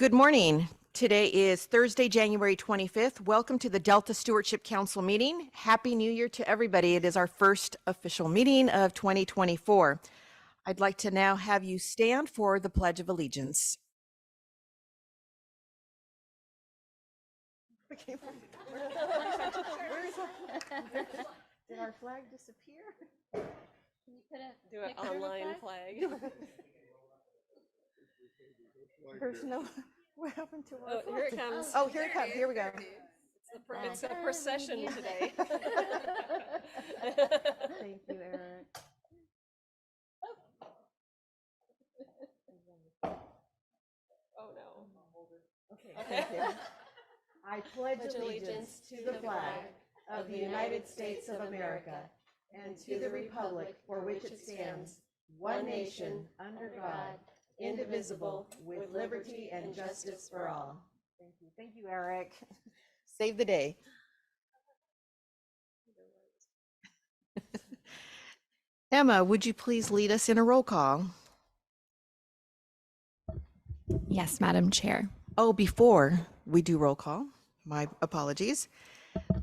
Good morning. Today is Thursday, January 25th. Welcome to the Delta Stewardship Council meeting. Happy New Year to everybody. It is our first official meeting of 2024. I'd like to now have you stand for the Pledge of Allegiance. Did our flag disappear? Can you put Do an online flag? There's no, what happened to our Oh, flag? here it comes. Oh, here it comes. Here we go. It's a procession today. Thank you, Eric. Oh, no. Okay, thank you. I pledge allegiance to the flag of the United States of America and to the republic for which it stands, one nation, under God, indivisible, with liberty and justice for all. Thank you. Thank you, Eric. Save the day. Emma, would you please lead us in a roll call? Yes, Madam Chair. Oh, before we do roll call, my apologies.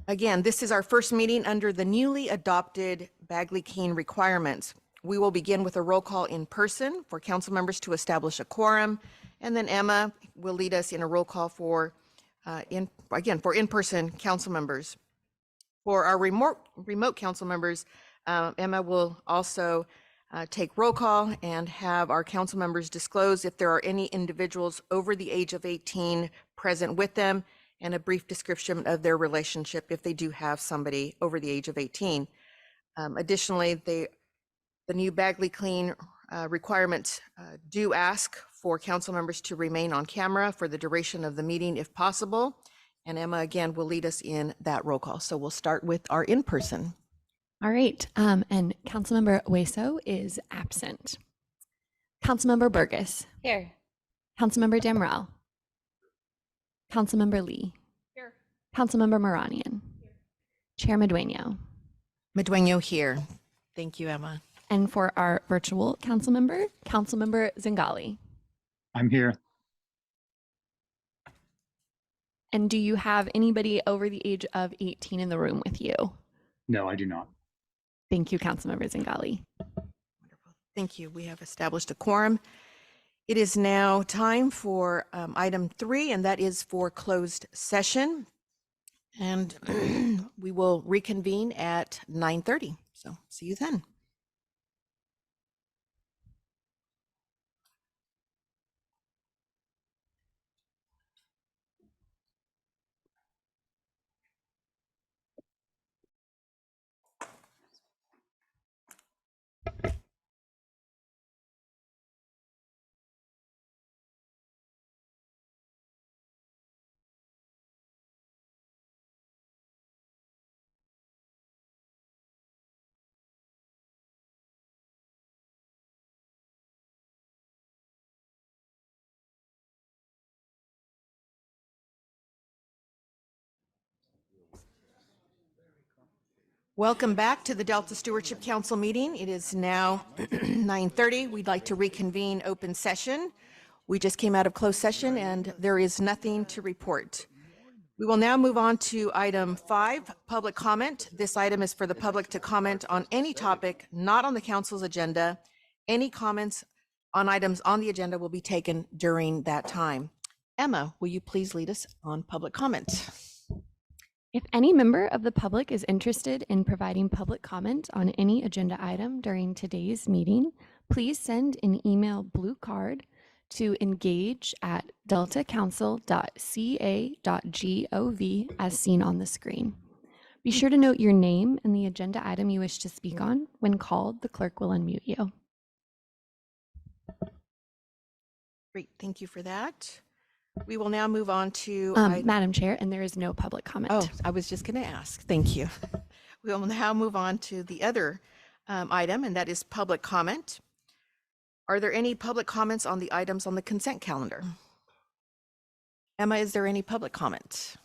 Again, this is our first meeting under the newly adopted Bagley-Keene requirements. We will begin with a roll call in person for council members to establish a quorum, and then Emma will lead us in a roll call for in-person council members. For our remote council members, Emma will also take roll call and have our council members disclose if there are any individuals over the age of 18 present with them, and a brief description of their relationship if they do have somebody over the age of 18. Additionally, the new Bagley-Keene requirements do ask for council members to remain on camera for the duration of the meeting if possible. And Emma, again, will lead us in that roll call. So we'll start with our in-person. All right, and Councilmember Hueso is absent. Councilmember Burgess. Here. Councilmember Damrell. Councilmember Lee. Here. Councilmember Moranian. Chair Medueno. Medueno here. Thank you, Emma. And for our virtual council member, Councilmember Zingali. I'm here. And do you have anybody over the age of 18 in the room with you? No, I do not. Thank you, Councilmember Zingali. Wonderful. Thank you. We have established a quorum. It is now time for item 3, and that is for closed session. And we will reconvene at 9:30. So see you then. Welcome back to the Delta Stewardship Council meeting. It is now 9:30. We'd like to reconvene open session. We just came out of closed session and there is nothing to report. We will now move on to item 5, public comment. This item is for the public to comment on any topic not on the council's agenda. Any comments on items on the agenda will be taken during that time. Emma, will you please lead us on public comment? If any member of the public is interested in providing public comment on any agenda item during today's meeting, please send an email blue card to engage@deltacouncil.ca.gov as seen on the screen. Be sure to note your name and the agenda item you wish to speak on. When called, the clerk will unmute you. Great, thank you for that. We will now move on to Madam Chair, and there is no public comment. Oh, I was just going to ask. Thank you. We will now move on to the other item, and that is public comment. Are there any public comments on the items on the consent calendar? Emma, is there any public comment?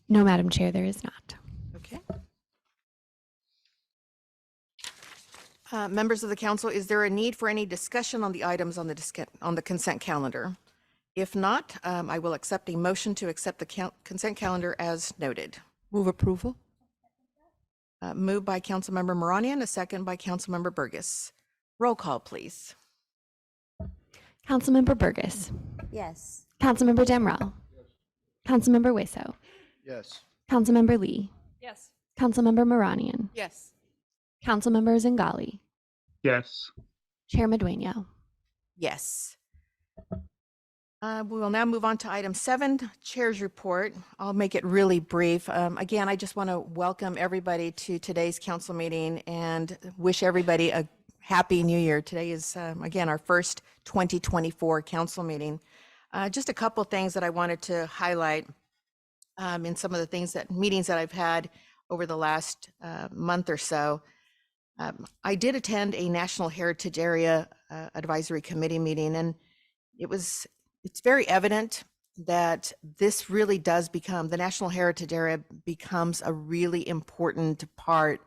No, Madam Chair, there is not. Okay. Members of the council, is there a need for any discussion on the items on the consent calendar? If not, I will accept a motion to accept the consent calendar as noted. Move approval? Moved by Councilmember Moranian, a second by Councilmember Burgess. Roll call, please. Councilmember Burgess. Yes. Councilmember Damrell. Councilmember Weso. Yes. Councilmember Lee. Yes. Councilmember Moranian. Yes. Councilmember Zingali. Yes. Chair Madueño. Yes. We will now move on to item 7, Chair's Report. I'll make it really brief. Again, I just want to welcome everybody to today's council meeting and wish everybody a happy new year. Today is, again, our first 2024 council meeting. Just a couple things that I wanted to highlight in some of the meetings that I've had over the last month or so. I did attend a National Heritage Area Advisory Committee meeting, and it's very evident that this really does become, the National Heritage Area becomes a really important part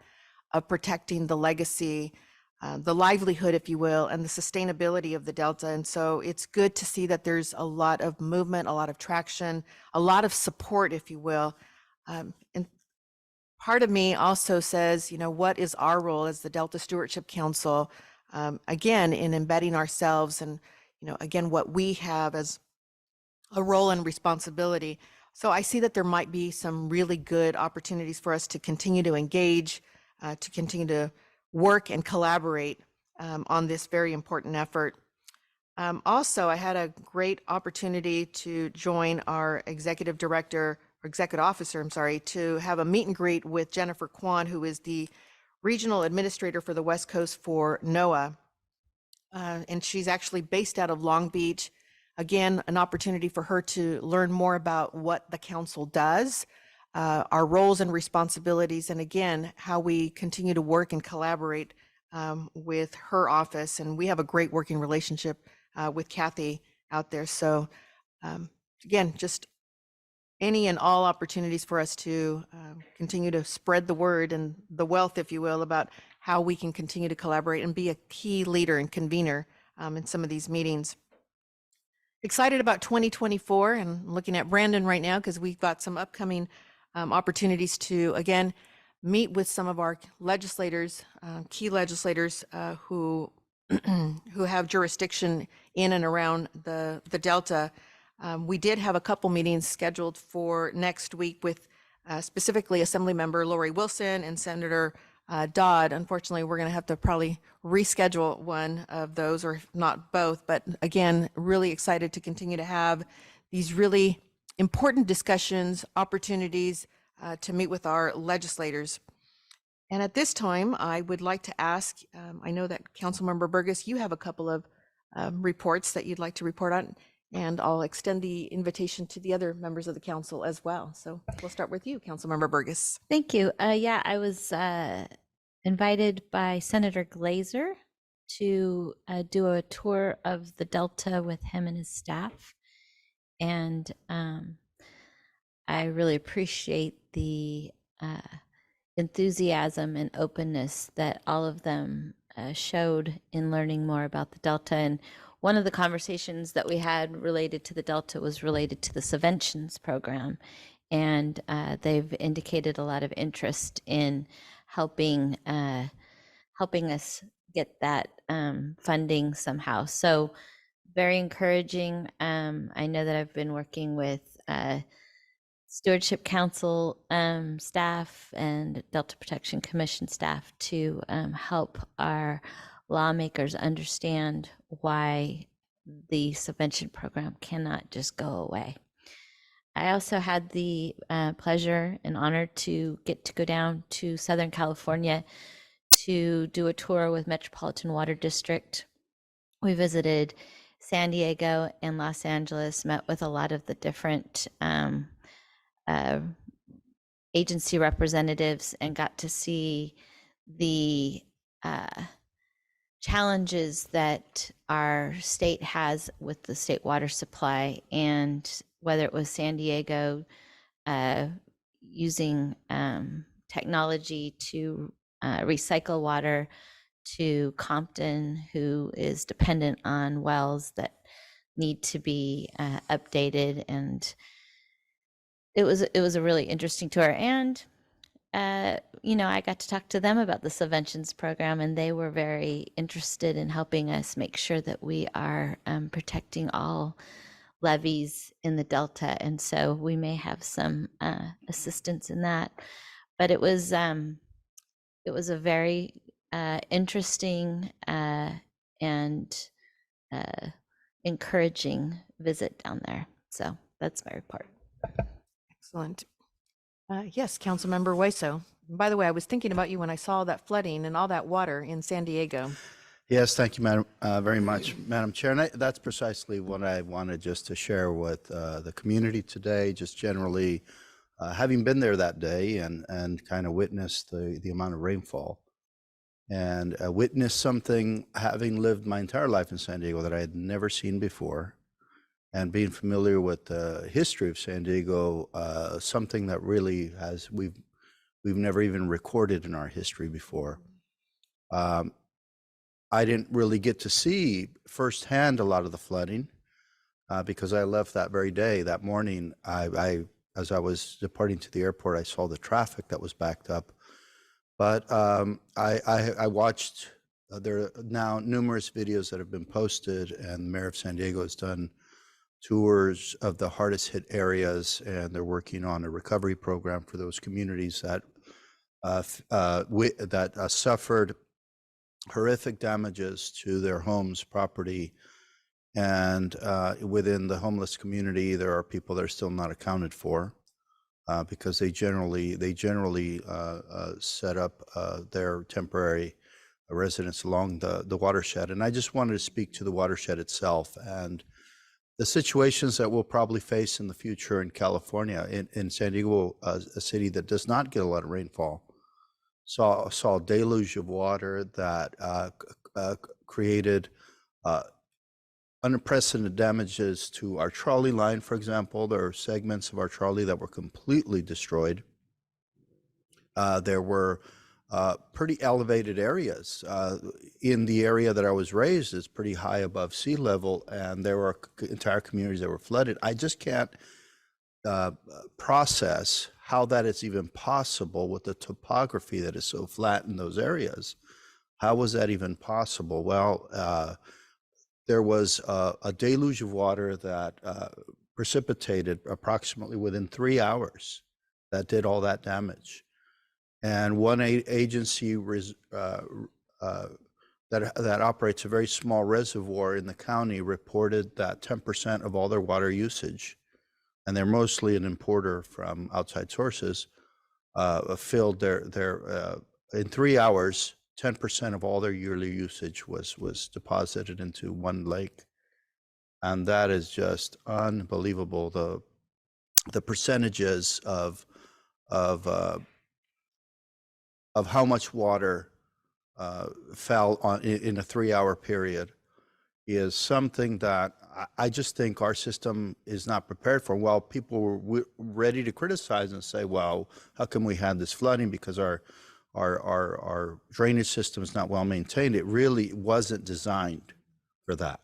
of protecting the legacy, the livelihood, if you will, and the sustainability of the Delta. And so it's good to see that there's a lot of movement, a lot of traction, a lot of support, if you will. And part of me also says, what is our role as the Delta Stewardship Council, again, in embedding ourselves and, again, what we have as a role and responsibility. So I see that there might be some really good opportunities for us to continue to engage, to continue to work and collaborate on this very important effort. Also, I had a great opportunity to join our executive officer, to have a meet and greet with Jennifer Kwan, who is the regional administrator for the West Coast for NOAA. And she's actually based out of Long Beach. Again, an opportunity for her to learn more about what the council does, our roles and responsibilities, and again, how we continue to work and collaborate with her office. And we have a great working relationship with Kathy out there. So again, just any and all opportunities for us to continue to spread the word and the wealth, if you will, about how we can continue to collaborate and be a key leader and convener in some of these meetings. Excited about 2024 and looking at Brandon right now because we've got some upcoming opportunities to, again, meet with some of our legislators, key legislators who who have jurisdiction in and around the Delta. We did have a couple meetings scheduled for next week with specifically Assemblymember Lori Wilson and Senator Dodd. Unfortunately, we're going to have to probably reschedule one of those, or if not both. But again, really excited to continue to have these really important discussions, opportunities to meet with our legislators. And at this time, I would like to ask, I know that Councilmember Burgess, you have a couple of reports that you'd like to report on, and I'll extend the invitation to the other members of the council as well. So we'll start with you, Councilmember Burgess. Thank you. Yeah, I was invited by Senator Glazer to do a tour of the Delta with him and his staff. And I really appreciate the enthusiasm and openness that all of them showed in learning more about the Delta. And one of the conversations that we had related to the Delta was related to the subventions program. And they've indicated a lot of interest in helping us get that funding somehow. So very encouraging. I know that I've been working with Stewardship Council staff and Delta Protection Commission staff to help our lawmakers understand why the subvention program cannot just go away. I also had the pleasure and honor to get to go down to Southern California to do a tour with Metropolitan Water District. We visited San Diego and Los Angeles, met with a lot of the different agency representatives, and got to see the challenges that our state has with the state water supply, and whether it was San Diego using technology to recycle water to Compton, who is dependent on wells that need to be updated. And it was a really interesting tour. And I got to talk to them about the subventions program, and they were very interested in helping us make sure that we are protecting all levees in the Delta. And so we may have some assistance in that. But it was a very interesting and encouraging visit down there. So that's my report. Excellent. Yes, Councilmember Hueso. By the way, I was thinking about you when I saw that flooding and all that water in San Diego. Yes, thank you, Madam, very much, Madam Chair. And that's precisely what I wanted just to share with the community today, just generally having been there that day and kind of witnessed the amount of rainfall and witnessed something, having lived my entire life in San Diego, that I had never seen before, and being familiar with the history of San Diego, something that really we've never even recorded in our history before. I didn't really get to see firsthand a lot of the flooding because I left that very day. That morning, as I was departing to the airport, I saw the traffic that was backed up. But I watched, there are now numerous videos that have been posted, and the mayor of San Diego has done tours of the hardest hit areas, and they're working on a recovery program for those communities that suffered horrific damages to their homes, property, and within the homeless community, there are people that are still not accounted for because they generally set up their temporary residence along the watershed. And I just wanted to speak to the watershed itself and the situations that we'll probably face in the future in California. In San Diego, a city that does not get a lot of rainfall, saw a deluge of water that created unprecedented damages to our trolley line, for example. There are segments of our trolley that were completely destroyed. There were pretty elevated areas. In the area that I was raised is pretty high above sea level, and there were entire communities that were flooded. I just can't process how that is even possible with the topography that is so flat in those areas. How was that even possible? Well, there was a deluge of water that precipitated approximately within 3 hours that did all that damage. And one agency that operates a very small reservoir in the county reported that 10% of all their water usage, and they're mostly an importer from outside sources, filled their in 3 hours, 10% of all their yearly usage was deposited into one lake. And that is just unbelievable. The percentages of how much water fell in a 3 hour period is something that I just think our system is not prepared for. While people were ready to criticize and say, well, how come we had this flooding because our drainage system is not well maintained? It really wasn't designed for that.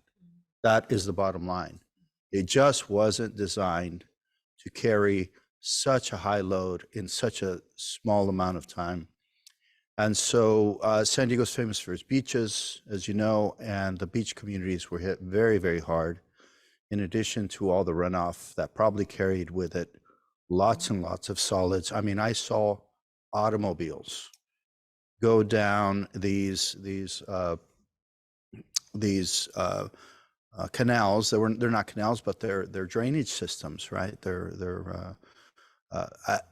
That is the bottom line. It just wasn't designed to carry such a high load in such a small amount of time. And so San Diego's famous for its beaches, as you know, and the beach communities were hit very, very hard, in addition to all the runoff that probably carried with it lots and lots of solids. I mean, I saw automobiles go down these canals. They're not canals, but they're drainage systems, right?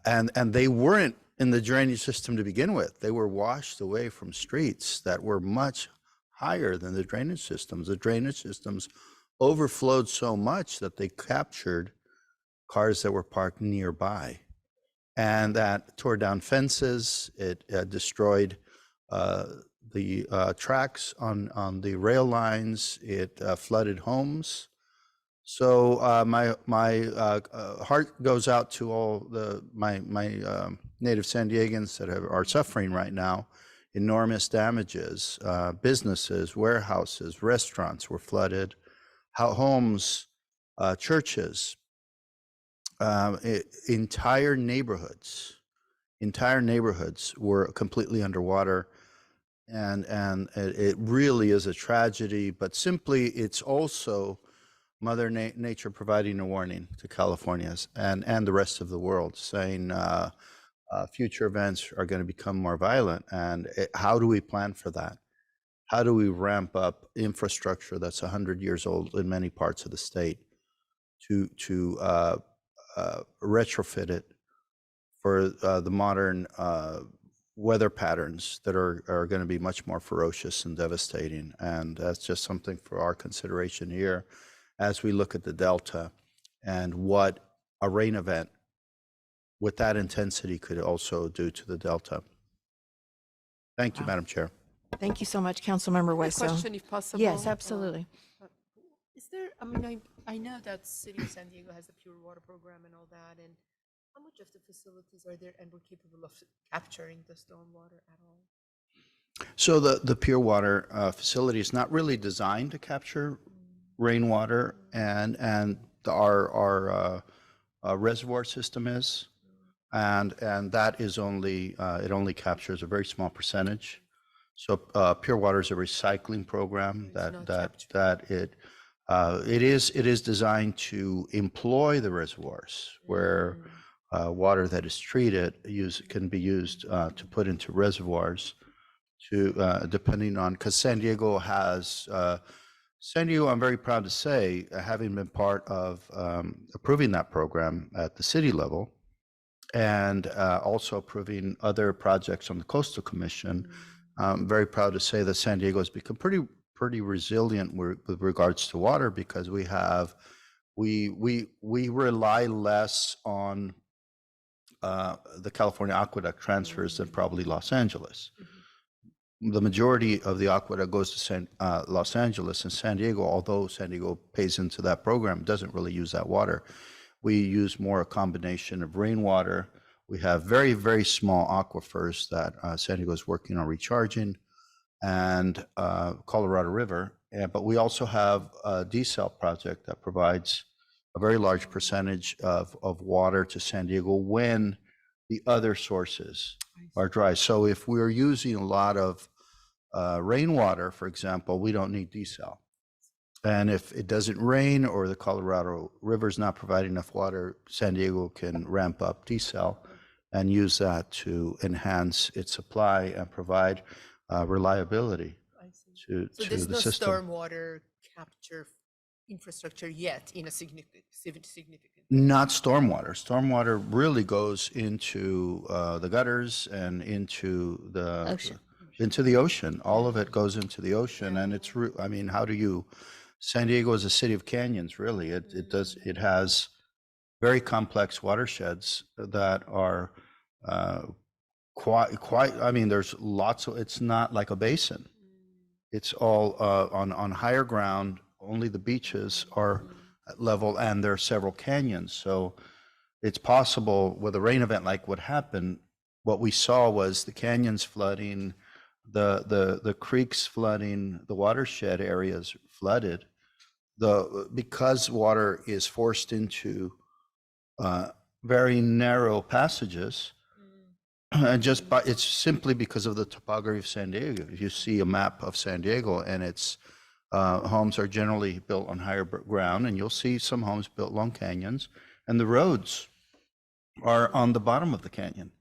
And they weren't in the drainage system to begin with. They were washed away from streets that were much higher than the drainage systems. The drainage systems overflowed so much that they captured cars that were parked nearby. And that tore down fences. It destroyed the tracks on the rail lines. It flooded homes. So my heart goes out to all my native San Diegans that are suffering right now enormous damages. Businesses, warehouses, restaurants were flooded. Homes, churches, entire neighborhoods were completely underwater. And it really is a tragedy, but simply it's also Mother Nature providing a warning to Californians and the rest of the world, saying future events are going to become more violent. And how do we plan for that? How do we ramp up infrastructure that's 100 years old in many parts of the state to retrofit it for the modern weather patterns that are going to be much more ferocious and devastating? And that's just something for our consideration here as we look at the Delta and what a rain event with that intensity could also do to the Delta. Thank you, Madam Chair. Thank you so much, Councilmember A Wesso. question, if possible. Yes, absolutely. Is there, I mean, I know that City of San Diego has a pure water program and all that, and how much of the facilities are there and we're capable of capturing the stormwater at all? So the pure water facility is not really designed to capture rainwater, and our reservoir system is, and that is only it only captures a very small percentage. So pure water is a recycling program it is designed to employ the reservoirs where water that is treated can be used to put into reservoirs to depending on, because San Diego, I'm very proud to say, having been part of approving that program at the city level and also approving other projects on the Coastal Commission, I'm very proud to say that San Diego has become pretty resilient with regards to water, because we rely less on the California aqueduct transfers than probably Los Angeles. The majority of the aqueduct goes to Los Angeles, and San Diego, although San Diego pays into that program, doesn't really use that water. We use more a combination of rainwater. We have very, very small aquifers that San Diego is working on recharging, and Colorado River. But we also have a desal project that provides a very large percentage of water to San Diego when the other sources are dry. So if we're using a lot of rainwater, for example, we don't need desal. And if it doesn't rain or the Colorado River is not providing enough water, San Diego can ramp up desal and use that to enhance its supply and provide reliability to there's the no system. stormwater capture infrastructure yet in a significant. Not stormwater. Stormwater really goes into the gutters and into the ocean. All of it goes into the ocean, and it's. I mean, how do you? San Diego is a city of canyons. Really, it has very complex watersheds that are quite. I mean, there's lots of. It's not like a basin. It's all on higher ground. Only the beaches are at level, and there are several canyons. So it's possible with a rain event like what happened, what we saw was the canyons flooding, the creeks flooding, the watershed areas flooded. Because water is forced into very narrow passages, and it's simply because of the topography of San Diego. If you see a map of San Diego, and its homes are generally built on higher ground, and you'll see some homes built along canyons, and the roads are on the bottom of the canyon.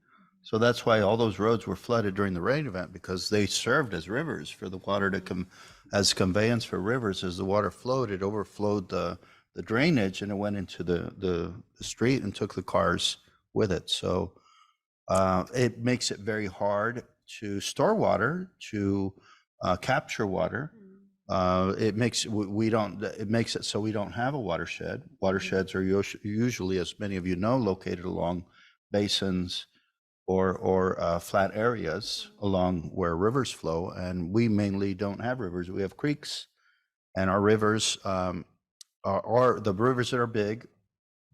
So that's why all those roads were flooded during the rain event, because they served as rivers for the water to come, as conveyance for rivers. As the water flowed, it overflowed the drainage, and it went into the street and took the cars with it. So it makes it very hard to store water, to capture water. It makes it so we don't have a watershed. Watersheds are usually, as many of you know, located along basins or flat areas along where rivers flow, and we mainly don't have rivers. We have creeks, and our rivers are the rivers that are big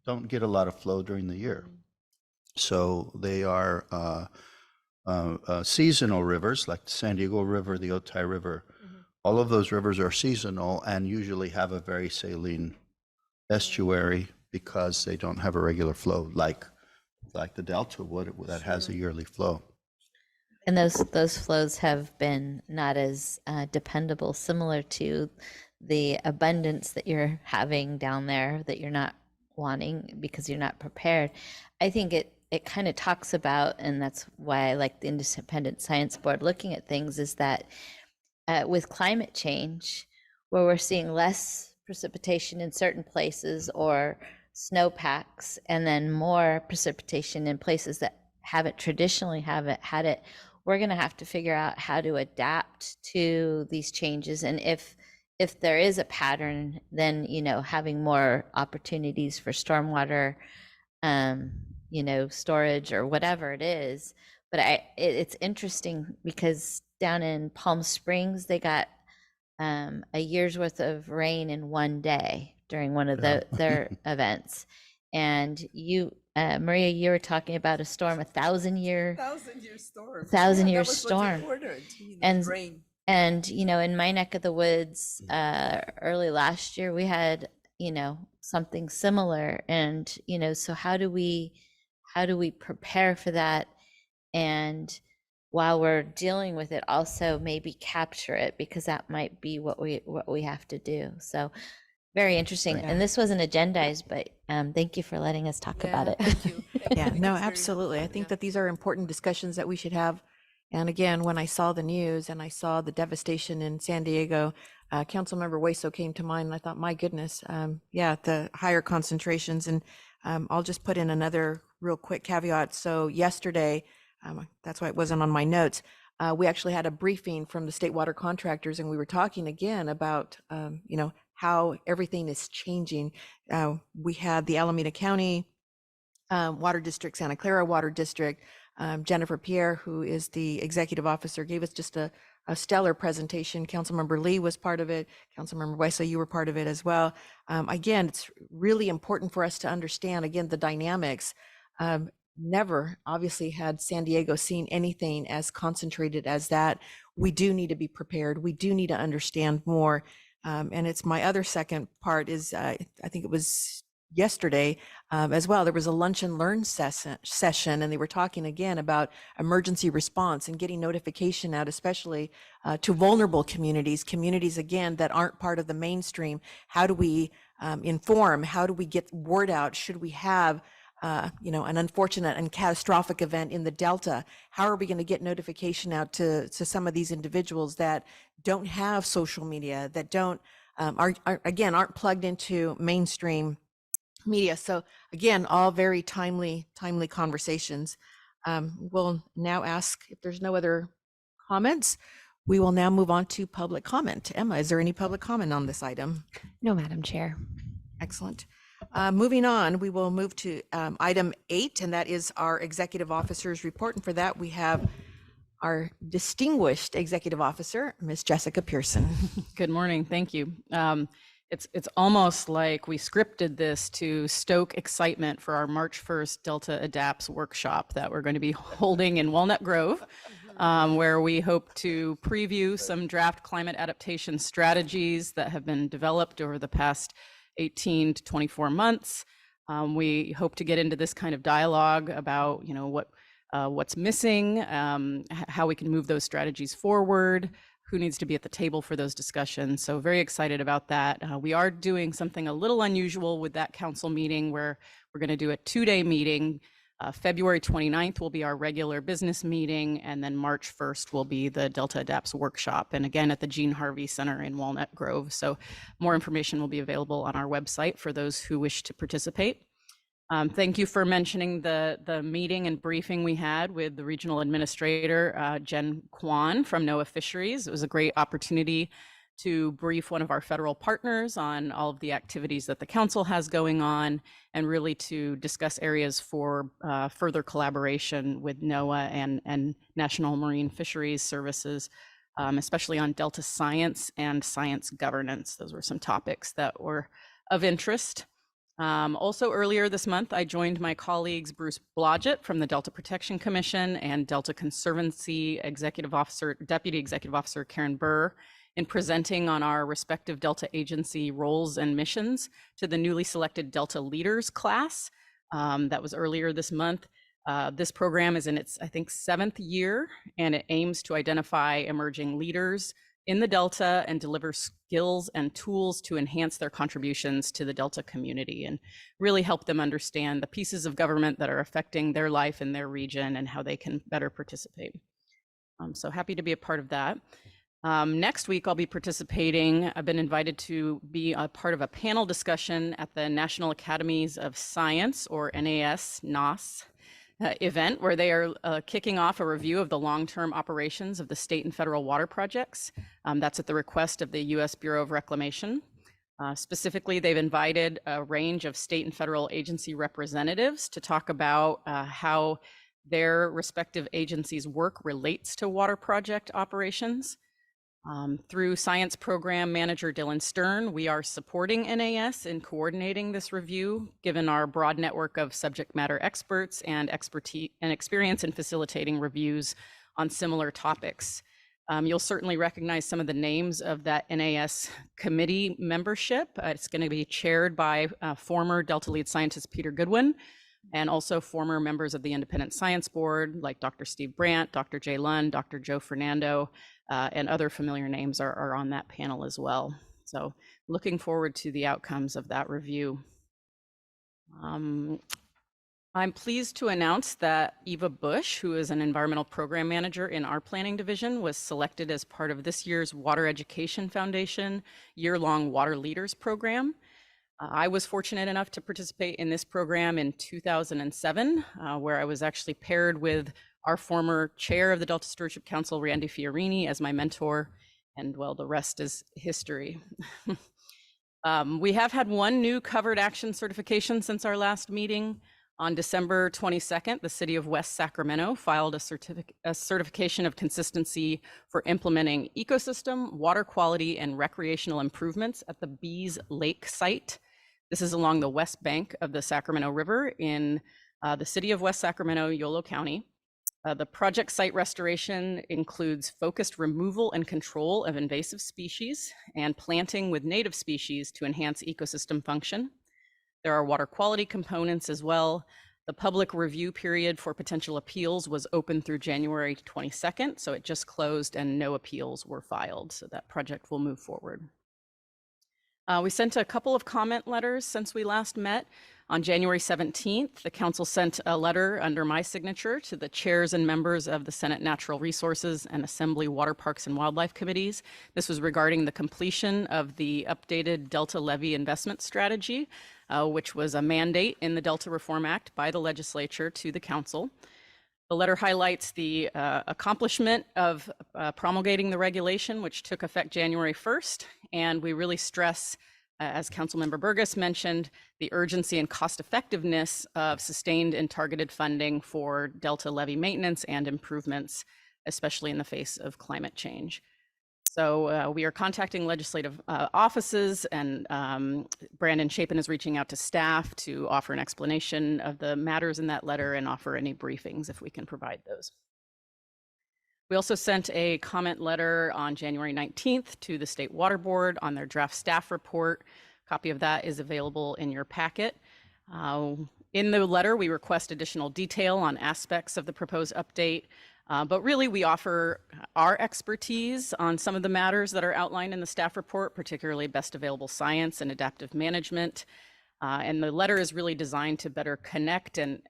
don't get a lot of flow during the year. So they are seasonal rivers like the San Diego River, the Otay River. All of those rivers are seasonal and usually have a very saline estuary because they don't have a regular flow like the Delta would, that has a yearly flow. And those flows have been not as dependable, similar to the abundance that you're having down there that you're not wanting because you're not prepared. I think it kind of talks about, and that's why I like the Independent Science Board looking at things, is that with climate change, where we're seeing less precipitation in certain places or snowpacks, and then more precipitation in places that haven't traditionally had it, we're going to have to figure out how to adapt to these changes. And if there is a pattern, then, you know, having more opportunities for stormwater, you know, storage or whatever it is. But it's interesting because down in Palm Springs, they got a year's worth of rain in one day during one of their events. And you, Maria, you were talking about a storm, a 1,000-year storm. 1,000-year storm. And, you know, in my neck of the woods, early last year, we had, you know, something similar. And, you know, so how do we prepare for that? And while we're dealing with it, also maybe capture it, because that might be what we have to do. So very interesting. And this wasn't agendized, but thank you for letting us talk about it. Thank you. Yeah, no, absolutely. I think that these are important discussions that we should have. And again, when I saw the news and I saw the devastation in San Diego, Councilmember Hueso came to mind, and I thought, my goodness, the higher concentrations. And I'll just put in another real quick caveat. So yesterday, that's why it wasn't on my notes, we actually had a briefing from the state water contractors, and we were talking again about, you know, how everything is changing. We had the Alameda County Water District, Santa Clara Water District. Jennifer Pierre, who is the executive officer, gave us just a stellar presentation. Councilmember Lee was part of it. Councilmember Hueso, you were part of it as well. Again, it's really important for us to understand, again, the dynamics. Never, obviously, had San Diego seen anything as concentrated as that. We do need to be prepared. We do need to understand more. And it's my other second part is, I think it was yesterday as well, there was a lunch and learn session, and they were talking again about emergency response and getting notification out, especially to vulnerable communities again that aren't part of the mainstream. How do we inform? How do we get word out? Should we have you know, an unfortunate and catastrophic event in the Delta? How are we going to get notification out to some of these individuals that don't have social media, that don't aren't plugged into mainstream media? So again, all very timely conversations. We'll now ask if there's no other comments. We will now move on to public comment. Emma, is there any public comment on this item? No, Madam Chair. Excellent. Moving on, we will move to item 8, and that is our executive officer's report. And for that, we have our distinguished executive officer, Ms. Jessica Pearson. Good morning. Thank you. It's almost like we scripted this to stoke excitement for our March 1st Delta Adapts workshop that we're going to be holding in Walnut Grove, where we hope to preview some draft climate adaptation strategies that have been developed over the past 18 to 24 months. We hope to get into this kind of dialogue about, you know, what's missing, how we can move those strategies forward, who needs to be at the table for those discussions. So very excited about that. We are doing something a little unusual with that council meeting, where we're going to do a 2-day meeting. February 29th will be our regular business meeting, and then March 1st will be the Delta Adapts workshop, and again at the Gene Harvey Center in Walnut Grove. So more information will be available on our website for those who wish to participate. Thank you for mentioning the meeting and briefing we had with the regional administrator, Jen Kwan from NOAA Fisheries. It was a great opportunity to brief one of our federal partners on all of the activities that the council has going on, and really to discuss areas for further collaboration with NOAA and National Marine Fisheries Services, especially on Delta science and science governance. Those were some topics that were of interest. Also earlier this month, I joined my colleagues Bruce Blodgett from the Delta Protection Commission and Delta Conservancy Deputy Executive Officer Karen Burr in presenting on our respective Delta agency roles and missions to the newly selected Delta Leaders class. That was earlier this month. This program is in its, I think, 7th year, and it aims to identify emerging leaders in the Delta and deliver skills and tools to enhance their contributions to the Delta community and really help them understand the pieces of government that are affecting their life in their region and how they can better participate. I'm so happy to be a part of that. Next week, I'll be participating. I've been invited to be a part of a panel discussion at the National Academies of Science, or NAS, event where they are kicking off a review of the long-term operations of the state and federal water projects. That's at the request of the U.S. Bureau of Reclamation. Specifically, they've invited a range of state and federal agency representatives to talk about how their respective agencies' work relates to water project operations. Through Science Program Manager Dylan Stern, we are supporting NAS in coordinating this review, given our broad network of subject matter experts and expertise and experience in facilitating reviews on similar topics. You'll certainly recognize some of the names of that NAS committee membership. It's going to be chaired by former Delta lead scientist Peter Goodwin, and also former members of the Independent Science Board, like Dr. Steve Brandt, Dr. Jay Lund, Dr. Joe Fernando, and other familiar names are on that panel as well. So looking forward to the outcomes of that review. I'm pleased to announce that Eva Bush, who is an environmental program manager in our planning division, was selected as part of this year's Water Education Foundation year-long Water Leaders program. I was fortunate enough to participate in this program in 2007, where I was actually paired with our former chair of the Delta Stewardship Council, Randy Fiorini, as my mentor, and well, the rest is history. We have had one new covered action certification since our last meeting. On December 22nd, the city of West Sacramento filed a certification of consistency for implementing ecosystem, water quality, and recreational improvements at the Bees Lake site. This is along the west bank of the Sacramento River in the city of West Sacramento, Yolo County. The project site restoration includes focused removal and control of invasive species and planting with native species to enhance ecosystem function. There are water quality components as well. The public review period for potential appeals was open through January 22nd, so it just closed and no appeals were filed, so that project will move forward. We sent a couple of comment letters since we last met. On January 17th, the council sent a letter under my signature to the chairs and members of the Senate Natural Resources and Assembly Water Parks and Wildlife Committees. This was regarding the completion of the updated Delta Levy Investment Strategy, which was a mandate in the Delta Reform Act by the legislature to the council. The letter highlights the accomplishment of promulgating the regulation, which took effect January 1st, and we really stress, as Councilmember Burgess mentioned, the urgency and cost effectiveness of sustained and targeted funding for Delta levee maintenance and improvements, especially in the face of climate change. So we are contacting legislative offices, and Brandon Chapin is reaching out to staff to offer an explanation of the matters in that letter and offer any briefings if we can provide those. We also sent a comment letter on January 19th to the State Water Board on their draft staff report. A copy of that is available in your packet. In the letter, we request additional detail on aspects of the proposed update, but really we offer our expertise on some of the matters that are outlined in the staff report, particularly best available science and adaptive management. And the letter is really designed to better connect and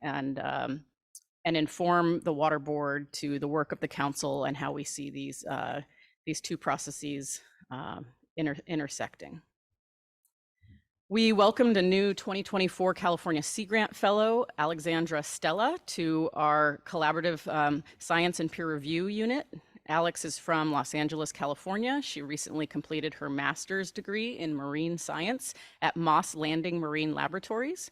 inform the Water Board to the work of the council and how we see these two processes intersecting. We welcomed a new 2024 California Sea Grant Fellow, Alexandra Stella, to our collaborative science and peer review unit. Alex is from Los Angeles, California. She recently completed her master's degree in marine science at Moss Landing Marine Laboratories.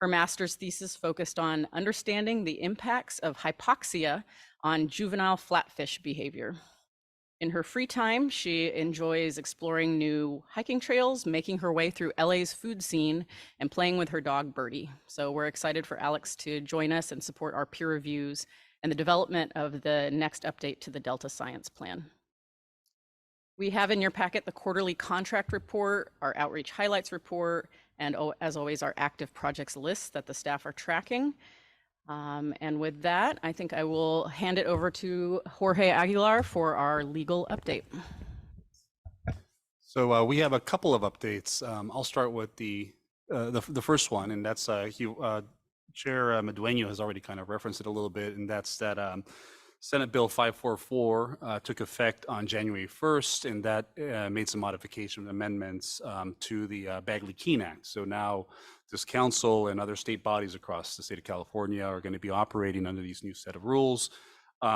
Her master's thesis focused on understanding the impacts of hypoxia on juvenile flatfish behavior. In her free time, she enjoys exploring new hiking trails, making her way through LA's food scene, and playing with her dog Birdie. So we're excited for Alex to join us and support our peer reviews and the development of the next update to the Delta Science Plan. We have in your packet the quarterly contract report, our outreach highlights report, and as always, our active projects list that the staff are tracking. And with that, I think I will hand it over to Jorge Aguilar for our legal update. So we have a couple of updates. I'll start with the first one, and that's Chair Medueno has already kind of referenced it a little bit, and that's that Senate Bill 544 took effect on January 1st, and that made some modification amendments to the Bagley-Keene Act. So now this council and other state bodies across the state of California are going to be operating under these new set of rules,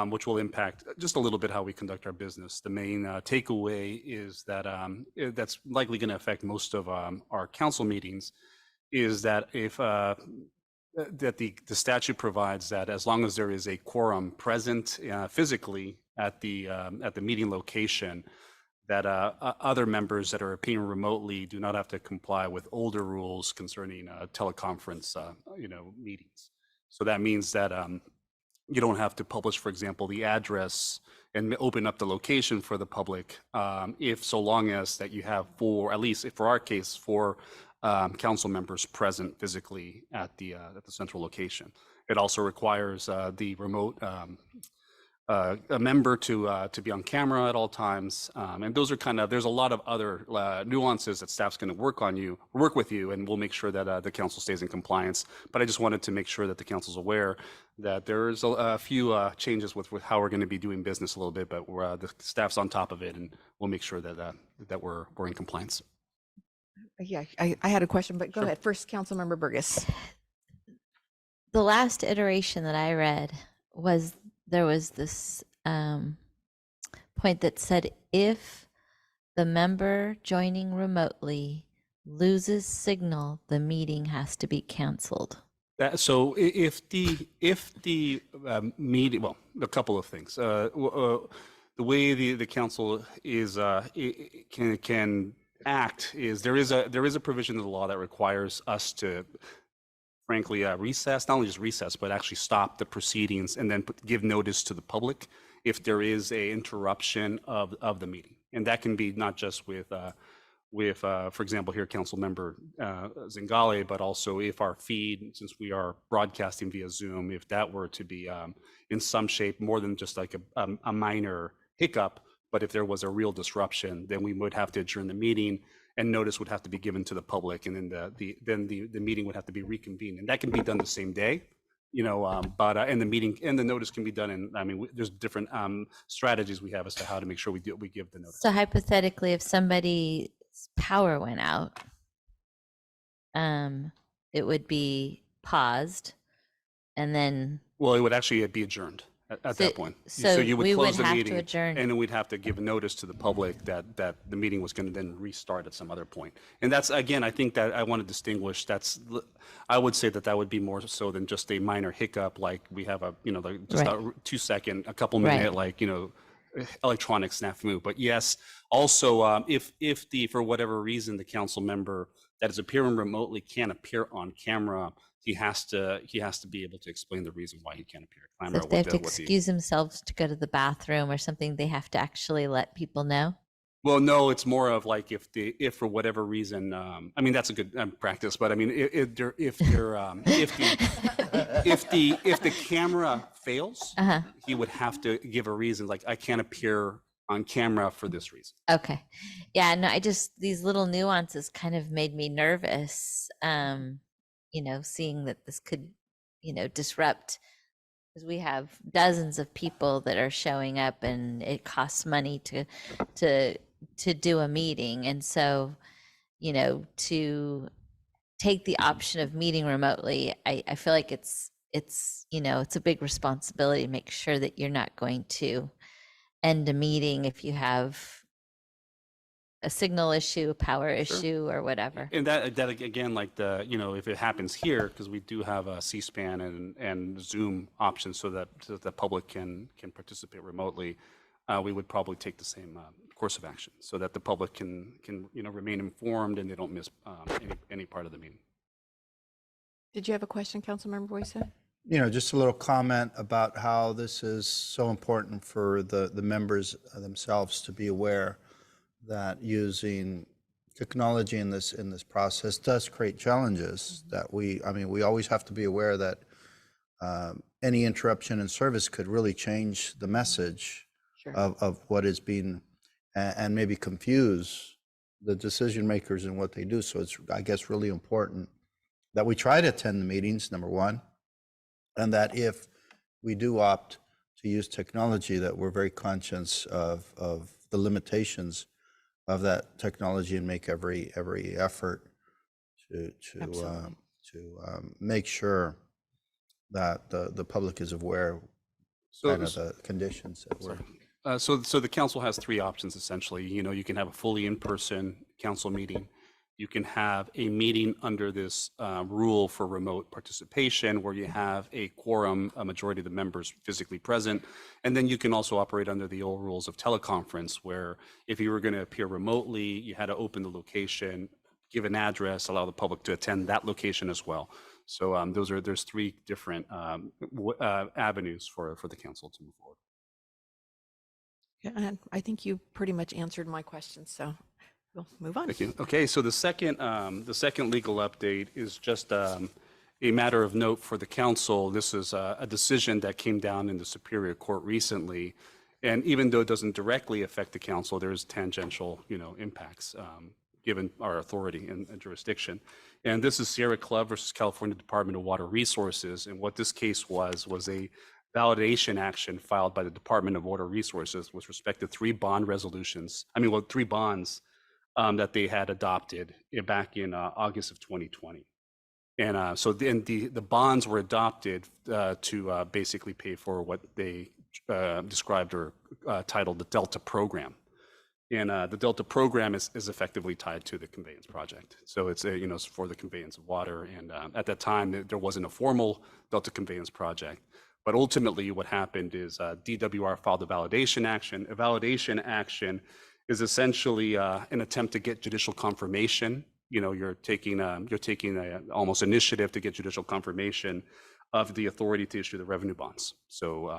which will impact just a little bit how we conduct our business. The main takeaway is that that's likely going to affect most of our council meetings, is that if that the statute provides that as long as there is a quorum present physically at the meeting location, that other members that are appearing remotely do not have to comply with older rules concerning teleconference meetings. So that means that you don't have to publish, for example, the address and open up the location for the public if so long as that you have at least for our case, council members present physically at the central location. It also requires the remote a member to be on camera at all times, and those are there's a lot of other nuances that staff's going to work with you, and we'll make sure that the council stays in compliance. But I just wanted to make sure that the council's aware that there's a few changes with how we're going to be doing business a little bit, but the staff's on top of it, and we'll make sure that we're in compliance. Yeah, I had a question, but go Sure. ahead. First, Councilmember Burgess. The last iteration that I read there was this point that said if the member joining remotely loses signal, the meeting has to be canceled. So if the meeting, well, a couple of things. The way the council is can act is there is a provision of the law that requires us to frankly recess, not only just recess, but actually stop the proceedings and then give notice to the public if there is a interruption of the meeting. And that can be not just with for example, here, Council Member Zingale, but also if our feed, since we are broadcasting via Zoom, if that were to be in some shape more than just like a minor hiccup, but if there was a real disruption, then we would have to adjourn the meeting, and notice would have to be given to the public, and then the meeting would have to be reconvened, and that can be done the same day, but and the meeting and the notice can be done in. There's different strategies we have as to how to make sure we give the notice. So hypothetically, if somebody's power went out, it would be paused, and then. Well, it would actually be adjourned at that point. So you would we close would the have meeting, to adjourn. and then we'd have to give a notice to the public that the meeting was going to then restart at some other point. And that's, again, I think that I want to distinguish. I would say that would be more so than just a minor hiccup, like we have a just Right. a 2-second, a couple minute, Right. electronic snafu. But yes, also if for whatever reason the council member that is appearing remotely can't appear on camera, he has to be able to explain the reason why he can't appear on So camera. if they have to excuse themselves to go to the bathroom or something, they have to actually let people know. Well, no, it's more of like if for whatever reason, that's a good practice, but if the camera fails, Uh-huh. he would have to give a reason, like I can't appear on camera for this reason. Okay. Yeah, no, these little nuances kind of made me nervous, seeing that this could, disrupt, because we have dozens of people that are showing up and it costs money to do a meeting. And so, to take the option of meeting remotely, I feel like it's a big responsibility to make sure that you're not going to end a meeting if you have a signal issue, a power issue, or whatever. And that again, like if it happens here, because we do have a C-SPAN and Zoom options so that the public can participate remotely. we would probably take the same course of action so that the public can remain informed and they don't miss any part of the meeting. Did you have a question, Councilmember Boyce? Just a little comment about how this is so important for the members themselves to be aware that using technology in this process does create challenges that we always have to be aware that any interruption in service could really change the message of what is being and maybe confuse the decision makers in what they do. So it's, I guess, really important that we try to attend the meetings, number one, and that if we do opt to use technology, that we're very conscious of the limitations of that technology and make every effort to make sure that the public is aware of the conditions that we're. So the council has three options essentially. You can have a fully in-person council meeting. You can have a meeting under this rule for remote participation where you have a quorum, a majority of the members physically present. And then you can also operate under the old rules of teleconference where if you were going to appear remotely, you had to open the location, give an address, allow the public to attend that location as well. So there's three different avenues for the council to move forward. Yeah, and I think you pretty much answered my question, so we'll move on. Thank you. Okay, so the second legal update is just a matter of note for the council. This is a decision that came down in the Superior Court recently, and even though it doesn't directly affect the council, there's tangential, impacts given our authority and jurisdiction. And this is Sierra Club versus California Department of Water Resources, and what this case was a validation action filed by the Department of Water Resources with respect to three bonds that they had adopted back in August of 2020. And so then the bonds were adopted to basically pay for what they described or titled the Delta program. And the Delta program is effectively tied to the conveyance project. So it's it's for the conveyance of water. And at that time, there wasn't a formal Delta conveyance project. But ultimately, what happened is DWR filed a validation action. A validation action is essentially an attempt to get judicial confirmation. You're taking almost initiative to get judicial confirmation of the authority to issue the revenue bonds. So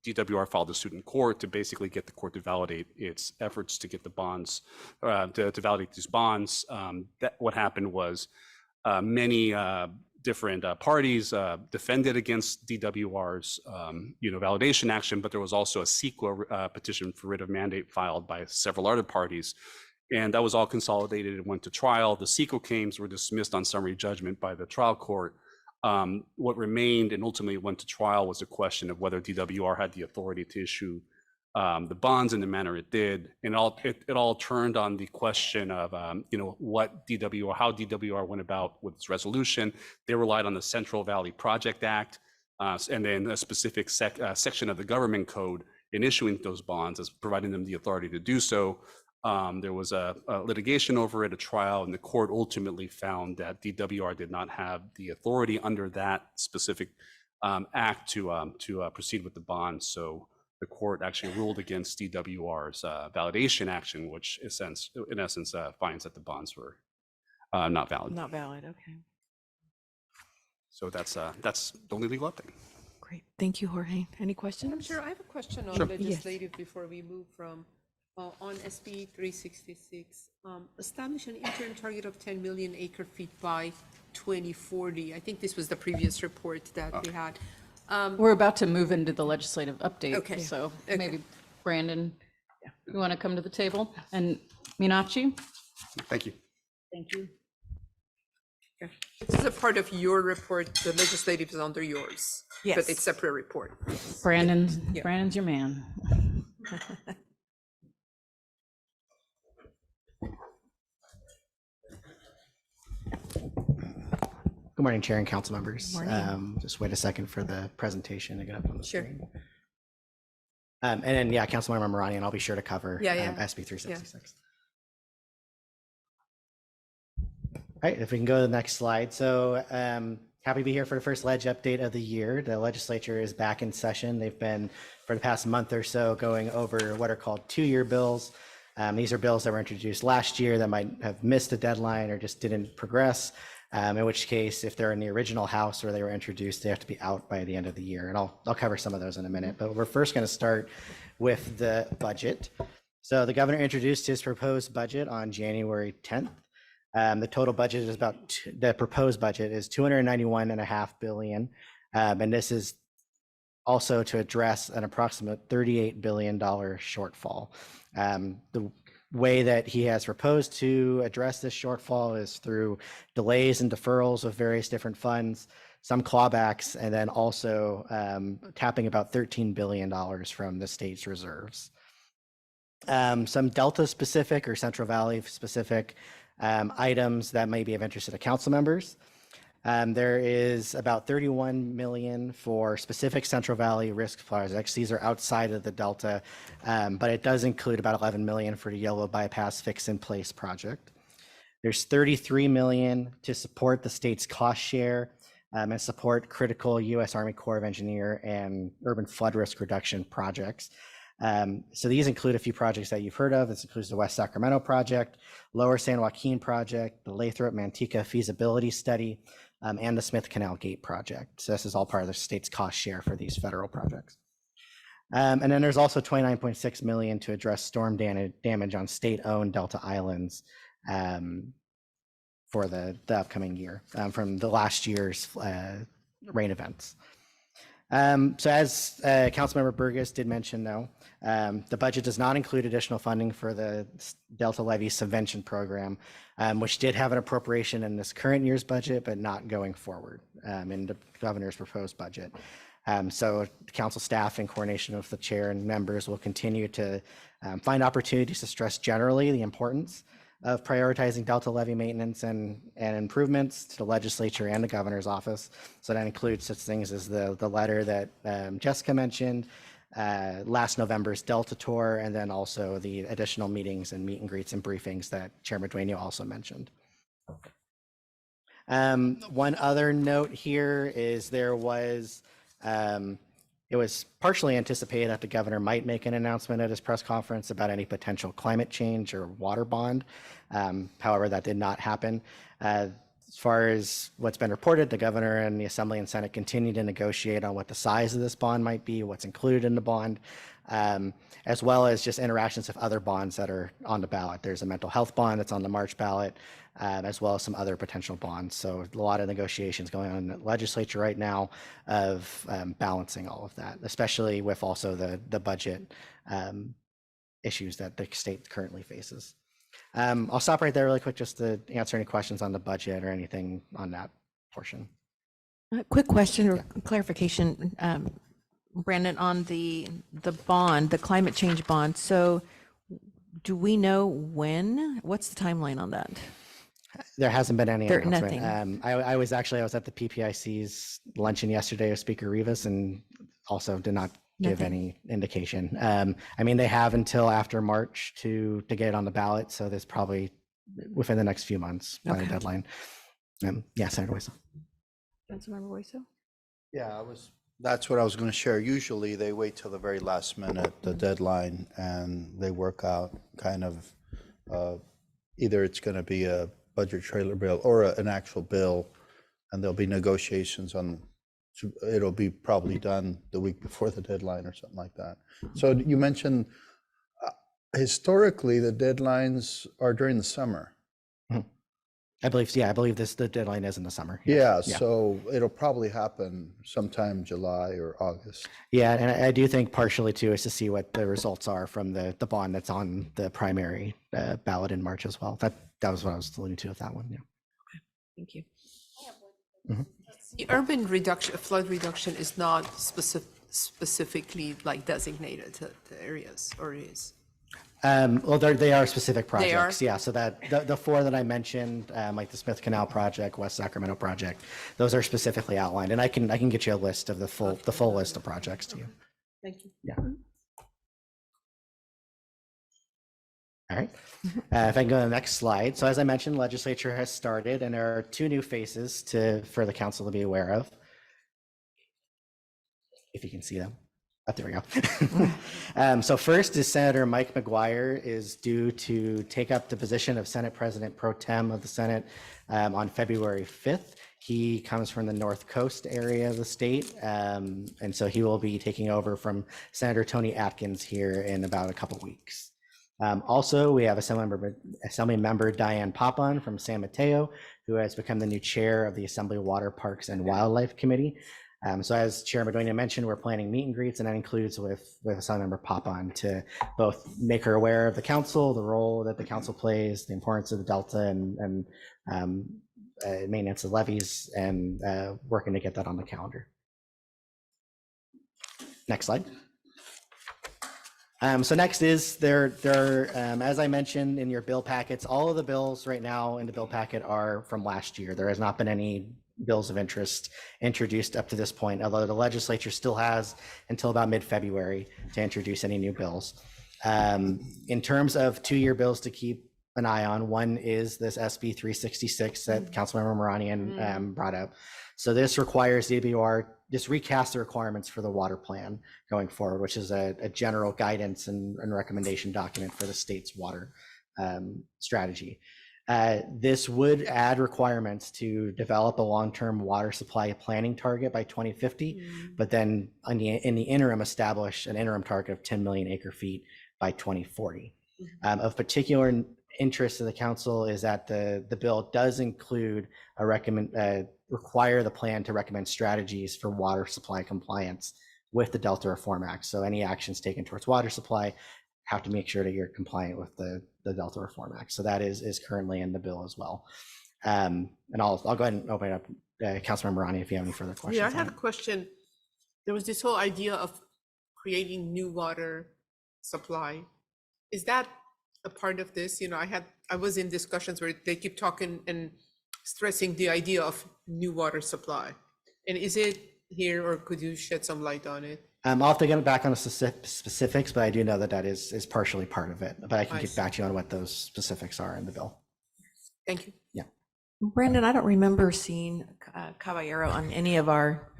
DWR filed a suit in court to basically get the court to validate its efforts to get the bonds, to validate these bonds. What happened was many different parties defended against DWR's validation action, but there was also a CEQA petition for writ of mandate filed by several other parties. And that was all consolidated and went to trial. The CEQA claims were dismissed on summary judgment by the trial court. What remained and ultimately went to trial was the question of whether DWR had the authority to issue the bonds in the manner it did. And it all turned on the question of, how DWR went about with its resolution. They relied on the Central Valley Project Act and then a specific section of the government code in issuing those bonds as providing them the authority to do so. There was a litigation over it, a trial, and the court ultimately found that DWR did not have the authority under that specific act to proceed with the bonds. So the court actually ruled against DWR's validation action, which in essence finds that the bonds were not valid. Not valid, okay. So that's the only legal update. Great, thank you, Jorge. Any questions? I'm sure I have a question on Sure. legislative before we move from on SB 366. Establish an interim target of 10 million acre feet by 2040. I think this was the previous report that we had. We're about to move into the legislative update. Okay. So Okay. maybe Brandon, you want to come to the table? And Minachi? Thank you. Thank you. This is a part of your report. The legislative is under yours. Yes. But it's a separate report. Brandon's your man. Good morning, Chair and council members. Morning. Just wait a second for the presentation to get up on the Sure. screen. And then, Councilmember Marani, and I'll be sure to cover SB 366. All right, if we can go to the next slide. So Happy to be here for the first ledge update of the year. The legislature is back in session. They've been, for the past month or so, going over what are called two-year bills. These are bills that were introduced last year that might have missed a deadline or just didn't progress, in which case, if they're in the original House where they were introduced, they have to be out by the end of the year. And I'll cover some of those in a minute, but we're first going to start with the budget. So the governor introduced his proposed budget on January 10th. The total budget is the proposed budget is $291.5 billion. And this is also to address an approximate $38 billion shortfall. The way that he has proposed to address this shortfall is through delays and deferrals of various different funds, some clawbacks, and then also tapping about $13 billion from the state's reserves. Some Delta specific or Central Valley specific items that may be of interest to council members. There is about $31 million for specific Central Valley risk projects. These are outside of the Delta, but it does include about $11 million for the Yellow Bypass Fix in Place project. There's $33 million to support the state's cost share and support critical U.S. Army Corps of Engineer and urban flood risk reduction projects. So these include a few projects that you've heard of. This includes the West Sacramento project, Lower San Joaquin project, the Lathrop Manteca feasibility study, and the Smith Canal Gate project. So this is all part of the state's cost share for these federal projects. And then there's also $29.6 million to address storm damage on state-owned Delta Islands for the upcoming year from the last year's rain events. So as Councilmember Burgess did mention, though, the budget does not include additional funding for the Delta Levy Subvention Program, which did have an appropriation in this current year's budget, but not going forward in the governor's proposed budget. So council staff, in coordination with the chair and members, will continue to find opportunities to stress generally the importance of prioritizing Delta levy maintenance and improvements to the legislature and the governor's office. So that includes such things as the letter that Jessica mentioned, last November's Delta tour, and then also the additional meetings and meet and greets and briefings that Chair Medueno also mentioned. One other note here is it was partially anticipated that the governor might make an announcement at his press conference about any potential climate change or water bond. However, that did not happen. As far as what's been reported, the governor and the Assembly and Senate continue to negotiate on what the size of this bond might be, what's included in the bond, as well as just interactions of other bonds that are on the ballot. There's a mental health bond that's on the March ballot, as well as some other potential bonds. So a lot of negotiations going on in the legislature right now of balancing all of that, especially with also the budget issues that the state currently faces. I'll stop right there really quick just to answer any questions on the budget or anything on that portion. Quick question or clarification, Brandon, on the bond, the climate change bond. So do we know what's the timeline on that? There hasn't been any announcement. Nothing. I was at the PPIC's luncheon yesterday with Speaker Rivas and also did not give any indication. I mean, they have until after March to get it on the ballot. So there's probably within the next few months by the deadline. Yeah, Senator Waiso. Councilmember Waiso? Yeah, that's what I was going to share. Usually they wait till the very last minute, the deadline, and they work out kind of either it's going to be a budget trailer bill or an actual bill, and there'll be negotiations on, it'll be probably done the week before the deadline or something like that. So you mentioned historically the deadlines are during the summer. I believe the deadline is in the summer. Yeah, so it'll probably happen sometime July or August. Yeah, and I do think partially too is to see what the results are from the bond that's on the primary ballot in March as well. That was what I was alluding to with that one. Yeah. Okay, thank you. The urban reduction, flood reduction is not specifically like designated to areas, or is? Well, they are specific They are? projects. Yeah, so that the four that I mentioned, like the Smith Canal project, West Sacramento project, those are specifically outlined, and I can get you a list of the full list of projects to you. Thank you. Yeah. All right. If I can go to the next slide. So as I mentioned, legislature has started, and there are two new faces for the council to be aware of. If you can see them. Oh, there we go. So first is Senator Mike McGuire is due to take up the position of Senate President Pro Tem of the Senate on February 5th. He comes from the North Coast area of the state, and so he will be taking over from Tony Atkins here in about a couple weeks. Also, we have Assembly Member Diane Papon from San Mateo, who has become the new chair of the Assembly Water Parks and Wildlife Committee. So as Chair Maduena mentioned, we're planning meet and greets, and that includes with Assemblymember Papon to both make her aware of the council, the role that the council plays, the importance of the Delta, and maintenance of levees, and working to get that on the calendar. Next slide. So next is as I mentioned in your bill packets, all of the bills right now in the bill packet are from last year. There has not been any bills of interest introduced up to this point, although the legislature still has until about mid-February to introduce any new bills. In terms of two-year bills to keep an eye on, one is this SB 366 that Councilmember Moranian brought up. So this requires DWR just recast the requirements for the water plan going forward, which is a general guidance and recommendation document for the state's water strategy. This would add requirements to develop a long-term water supply planning target by 2050, but then in the interim establish an interim target of 10 million acre feet by 2040. Of particular interest to the council is that the bill does include require the plan to recommend strategies for water supply compliance with the Delta Reform Act. So any actions taken towards water supply have to make sure that you're compliant with the Delta Reform Act. So that is currently in the bill as well. And I'll go ahead and open it up, Councilmember Rani, if you have any further questions. Yeah, I had a question. There was this whole idea of creating new water supply. Is that a part of this? You know, I was in discussions where they keep talking and stressing the idea of new water supply. And is it here, or could you shed some light on it? I'll have to get back on the specifics, but I do know that is partially part of it. But I can get back to you on what those specifics are in the bill. Thank you. Yeah. Brandon, I don't remember seeing Caballero on any of our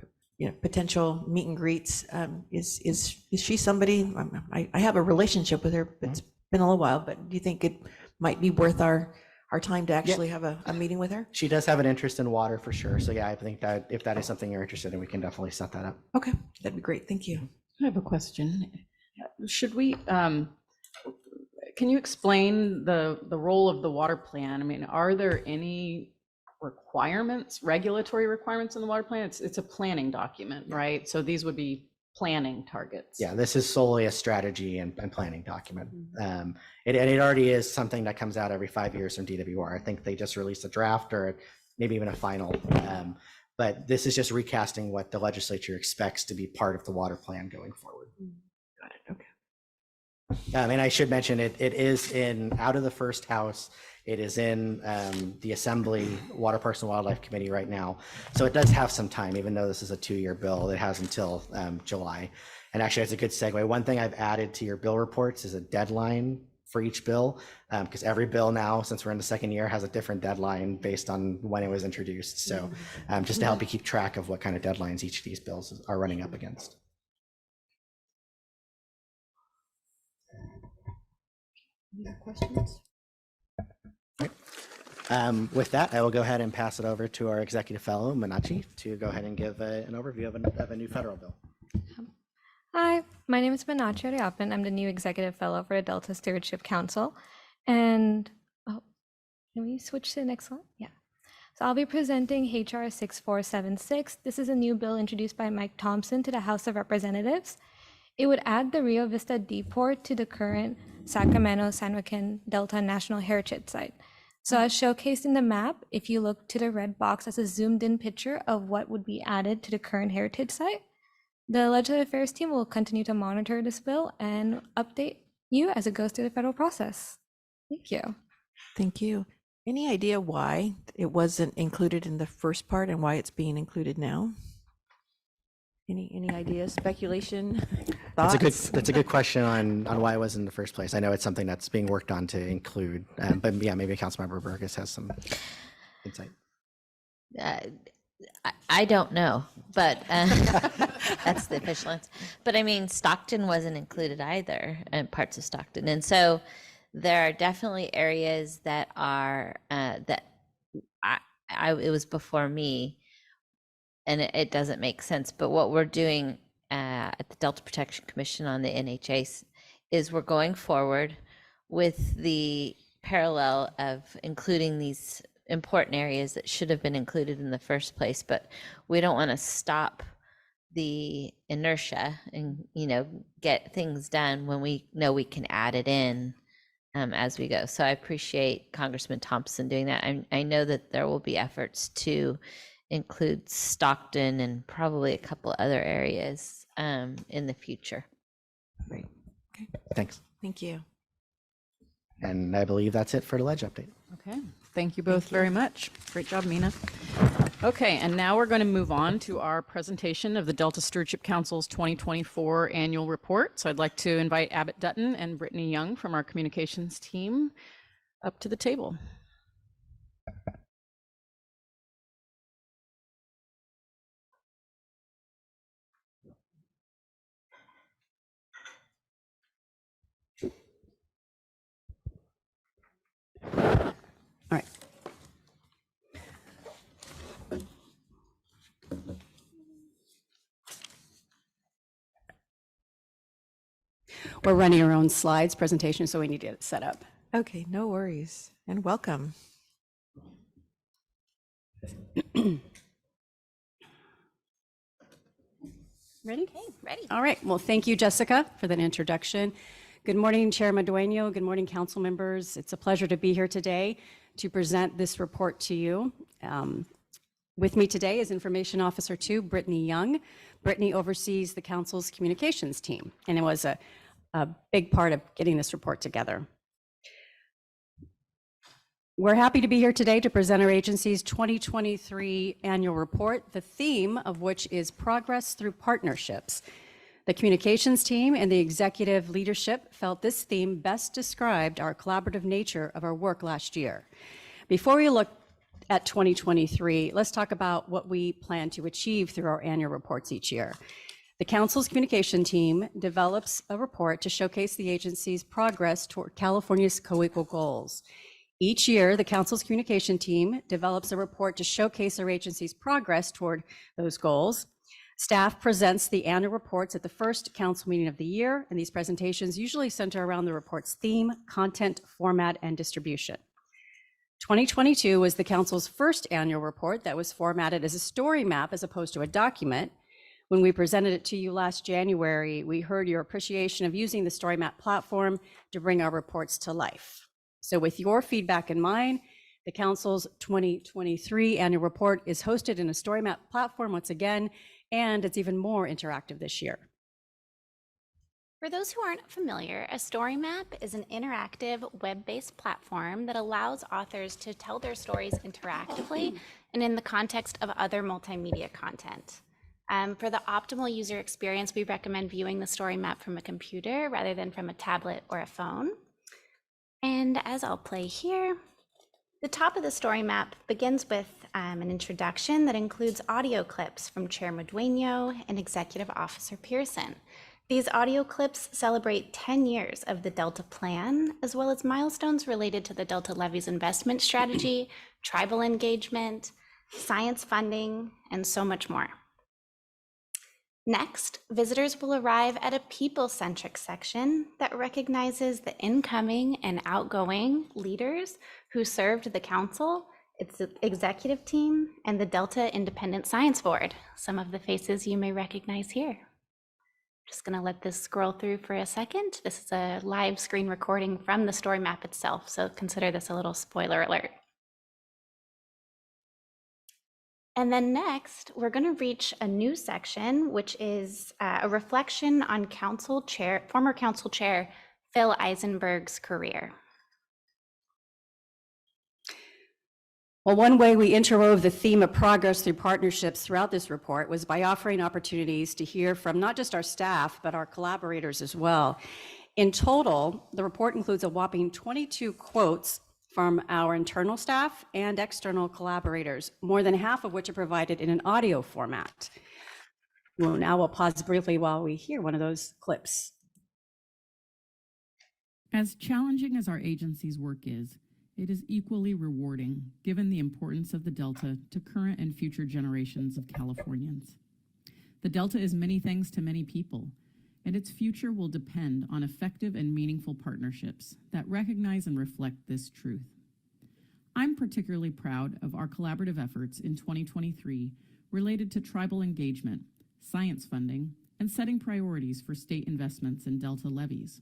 potential meet and greets. Is she somebody? I have a relationship with her, but it's been a little while. But do you think it might be worth our time to actually have a meeting with her? She does have an interest in water for sure. So yeah, I think that if that is something you're interested in, we can definitely set that up. Okay, that'd be great. Thank you. I have a question. Should we, can you explain the role of the water plan? I mean, are there any requirements, regulatory requirements in the water plan? It's a planning document, right? So these would be planning targets. Yeah, this is solely a strategy and planning document. It already is something that comes out every 5 years from DWR. I think they just released a draft or maybe even a final. But this is just recasting what the legislature expects to be part of the water plan going forward. Got it. Okay. And I should mention it is out of the first house. It is in the Assembly Water Parks and Wildlife Committee right now. So it does have some time, even though this is a 2-year bill. It has until July. And actually, it's a good segue. One thing I've added to your bill reports is a deadline for each bill, because every bill now, since we're in the second year, has a different deadline based on when it was introduced. So just to help you keep track of what kind of deadlines each of these bills are running up against. Any other questions? With that, I will go ahead and pass it over to our executive fellow, Minachi, to go ahead and give an overview of a new federal bill. Hi, my name is Minachi Ariapan. I'm the new executive fellow for the Delta Stewardship Council. And can we switch to the next one? Yeah. So I'll be presenting HR 6476. This is a new bill introduced by Mike Thompson to the House of Representatives. It would add the Rio Vista Depot to the current Sacramento San Joaquin Delta National Heritage Site. So as showcased in the map, if you look to the red box, that's a zoomed in picture of what would be added to the current heritage site. The Legislative Affairs team will continue to monitor this bill and update you as it goes through the federal process. Thank you. Thank you. Any idea why it wasn't included in the first part and why it's being included now? Any ideas, speculation? That's a good question on why it was in the first place. I know it's something that's being worked on to include, but yeah, maybe Councilmember Burgess has some insight. I don't know, but that's the official answer. But I mean, Stockton wasn't included either, and parts of Stockton, and so there are definitely areas that are that it was before me, and it doesn't make sense. But what we're doing at the Delta Protection Commission on the NHA is we're going forward with the parallel of including these important areas that should have been included in the first place, but we don't want to stop the inertia and, you know, get things done when we know we can add it in as we go. So I appreciate Congressman Thompson doing that. I know that there will be efforts to include Stockton and probably a couple other areas in the future. Great. Okay. Thanks. Thank you. And I believe that's it for the ledge update. Okay, thank you both very much. Great job, Mina. Okay, and now we're going to move on to our presentation of the Delta Stewardship Council's 2024 annual report. So I'd like to invite Abbott Dutton and Brittany Young from our communications team up to the table. All right. We're running our own slides presentation, so we need to get it set up. Okay, no worries. And welcome. Ready? Okay, ready. All right. Well, thank you, Jessica, for that introduction. Good morning, Chair Madueño. Good morning, council members. It's a pleasure to be here today to present this report to you. With me today is Information Officer 2, Brittany Young. Brittany oversees the council's communications team, and it was a big part of getting this report together. We're happy to be here today to present our agency's 2023 annual report, the theme of which is progress through partnerships. The communications team and the executive leadership felt this theme best described our collaborative nature of our work last year. Before we look at 2023, let's talk about what we plan to achieve through our annual reports each year. The council's communication team develops a report to showcase the agency's progress toward California's co-equal goals. Each year, the council's communication team develops a report to showcase our agency's progress toward those goals. Staff presents the annual reports at the first council meeting of the year, and these presentations usually center around the report's theme, content, format, and distribution. 2022 was the council's first annual report that was formatted as a story map as opposed to a document. When we presented it to you last January, we heard your appreciation of using the story map platform to bring our reports to life. So with your feedback in mind, the council's 2023 annual report is hosted in a story map platform once again, and it's even more interactive this year. For those who aren't familiar, a story map is an interactive web-based platform that allows authors to tell their stories interactively and in the context of other multimedia content. For the optimal user experience, we recommend viewing the story map from a computer rather than from a tablet or a phone. And as I'll play here, the top of the story map begins with an introduction that includes audio clips from Chair Madueño and Executive Officer Pearson. These audio clips celebrate 10 years of the Delta Plan, as well as milestones related to the Delta Levee's investment strategy, tribal engagement, science funding, and so much more. Next, visitors will arrive at a people-centric section that recognizes the incoming and outgoing leaders who served the council, its executive team, and the Delta Independent Science Board, some of the faces you may recognize here. Just gonna let this scroll through for a second. This is a live screen recording from the story map itself, so consider this a little spoiler alert. And then next, we're going to reach a new section, which is a reflection on former council chair Phil Eisenberg's career. Well, one way we interwove the theme of progress through partnerships throughout this report was by offering opportunities to hear from not just our staff, but our collaborators as well. In total, the report includes a whopping 22 quotes from our internal staff and external collaborators, more than half of which are provided in an audio format. Well, now we'll pause briefly while we hear one of those clips. As challenging as our agency's work is, it is equally rewarding given the importance of the Delta to current and future generations of Californians. The Delta is many things to many people, and its future will depend on effective and meaningful partnerships that recognize and reflect this truth. I'm particularly proud of our collaborative efforts in 2023 related to tribal engagement, science funding, and setting priorities for state investments in Delta levees.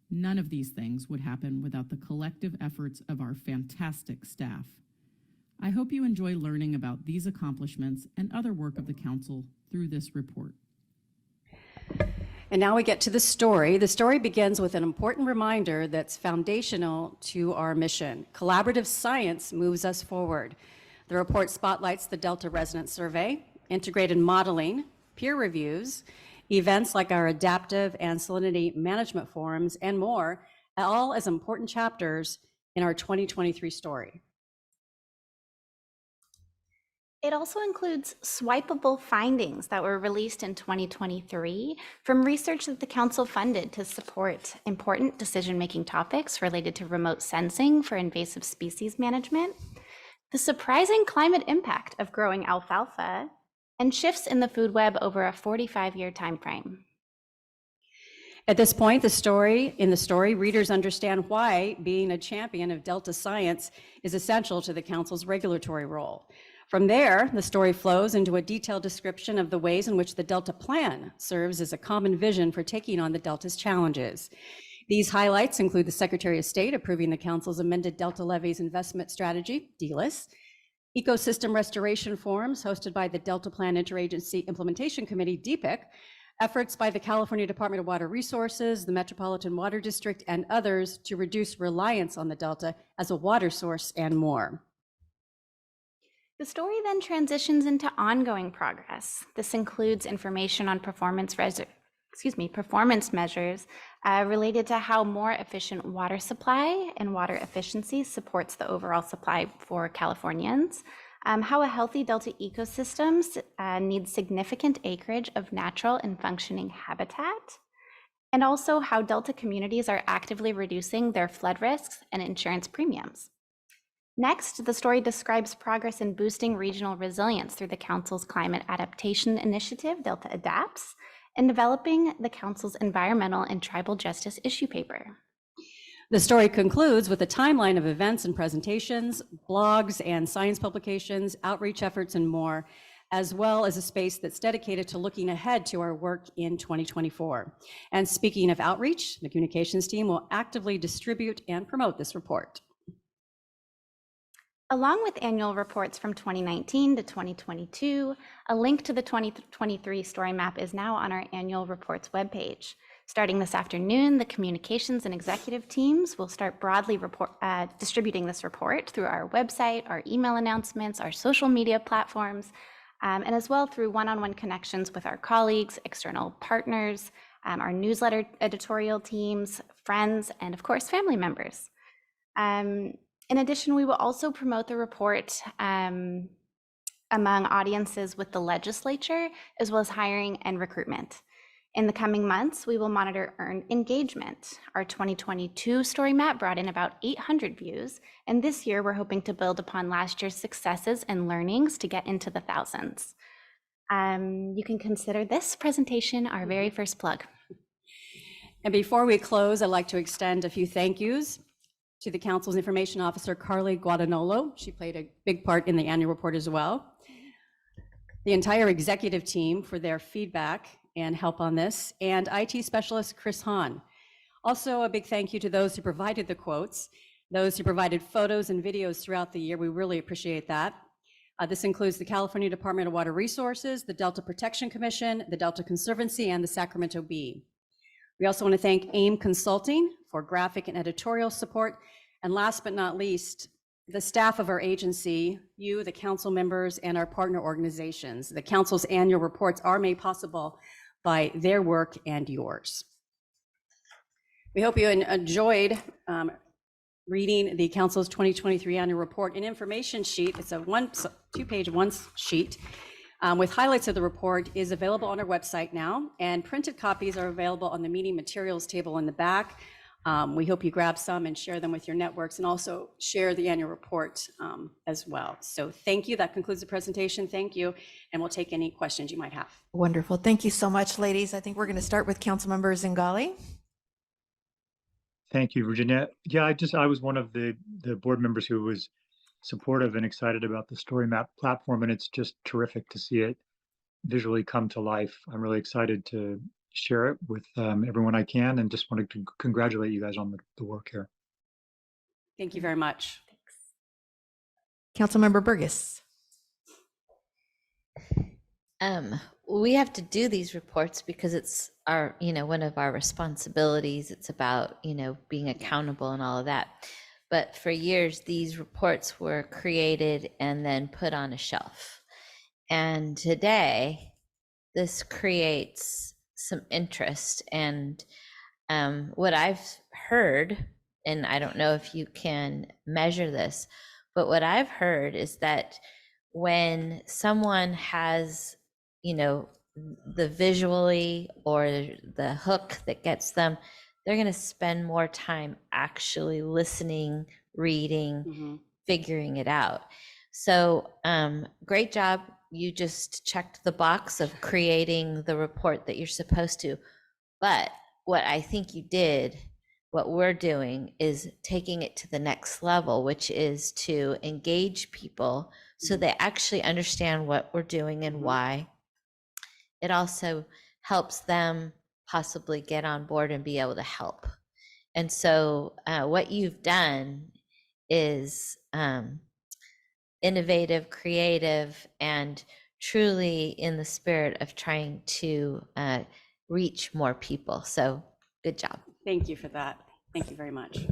None of these things would happen without the collective efforts of our fantastic staff. I hope you enjoy learning about these accomplishments and other work of the Council through this report. And now we get to the story. The story begins with an important reminder that's foundational to our mission. Collaborative science moves us forward. The report spotlights the Delta Resident Survey, integrated modeling, peer reviews, events like our adaptive and salinity management forums, and more, all as important chapters in our 2023 story. It also includes swipeable findings that were released in 2023 from research that the Council funded to support important decision-making topics related to remote sensing for invasive species management, the surprising climate impact of growing alfalfa, and shifts in the food web over a 45-year timeframe. At this point, in the story, readers understand why being a champion of Delta science is essential to the Council's regulatory role. From there, the story flows into a detailed description of the ways in which the Delta Plan serves as a common vision for taking on the Delta's challenges. These highlights include the Secretary of State approving the Council's amended Delta Levees Investment Strategy, DLIS, ecosystem restoration forums hosted by the Delta Plan Interagency Implementation Committee, DPIC, efforts by the California Department of Water Resources, the Metropolitan Water District, and others to reduce reliance on the Delta as a water source, and more. The story then transitions into ongoing progress. This includes information on performance measures related to how more efficient water supply and water efficiency supports the overall supply for Californians, how a healthy Delta ecosystem needs significant acreage of natural and functioning habitat, and also how Delta communities are actively reducing their flood risks and insurance premiums. Next, the story describes progress in boosting regional resilience through the Council's Climate Adaptation Initiative, Delta Adapts, and developing the Council's Environmental and Tribal Justice Issue Paper. The story concludes with a timeline of events and presentations, blogs and science publications, outreach efforts, and more, as well as a space that's dedicated to looking ahead to our work in 2024. And speaking of outreach, the communications team will actively distribute and promote this report. Along with annual reports from 2019 to 2022, a link to the 2023 story map is now on our annual reports webpage. Starting this afternoon, the communications and executive teams will start broadly distributing this report through our website, our email announcements, our social media platforms, and as well through one-on-one connections with our colleagues, external partners, our newsletter editorial teams, friends, and of course, family members. In addition, we will also promote the report among audiences with the legislature, as well as hiring and recruitment. In the coming months, we will monitor earned engagement. Our 2022 story map brought in about 800 views, and this year we're hoping to build upon last year's successes and learnings to get into the thousands. You can consider this presentation our very first plug. And before we close, I'd like to extend a few thank yous to the Council's Information Officer, Carly Guadagnolo. She played a big part in the annual report as well. The entire executive team for their feedback and help on this, and IT specialist Chris Hahn. Also, a big thank you to those who provided the quotes, those who provided photos and videos throughout the year. We really appreciate that. This includes the California Department of Water Resources, the Delta Protection Commission, the Delta Conservancy, and the Sacramento Bee. We also want to thank AIM Consulting for graphic and editorial support. And last but not least, the staff of our agency, you, the council members, and our partner organizations. The council's annual reports are made possible by their work and yours. We hope you enjoyed reading the council's 2023 annual report. An information sheet, it's a two-page sheet with highlights of the report is available on our website now, and printed copies are available on the meeting materials table in the back. We hope you grab some and share them with your networks, and also share the annual report as well. So thank you. That concludes the presentation. Thank you. And we'll take any questions you might have. Wonderful. Thank you so much, ladies. I think we're going to start with Councilmember Zingali. Thank you, Virginia. Yeah, I was one of the board members who was supportive and excited about the Story Map platform, and it's just terrific to see it visually come to life. I'm really excited to share it with everyone I can, and just wanted to congratulate you guys on the work here. Thank you very much. Councilmember Burgess. We have to do these reports because it's our, one of our responsibilities. It's about, being accountable and all of that. But for years, these reports were created and then put on a shelf. And today, this creates some interest. And what I've heard, and I don't know if you can measure this, but what I've heard is that when someone has, the visually or the hook that gets them, they're going to spend more time actually listening, reading, figuring it out. So great job. You just checked the box of creating the report that you're supposed to. But what I think you did, what we're doing, is taking it to the next level, which is to engage people so they actually understand what we're doing and why. It also helps them possibly get on board and be able to help. And so what you've done is innovative, creative, and truly in the spirit of trying to reach more people. So good job. Thank you for that. Thank you very much.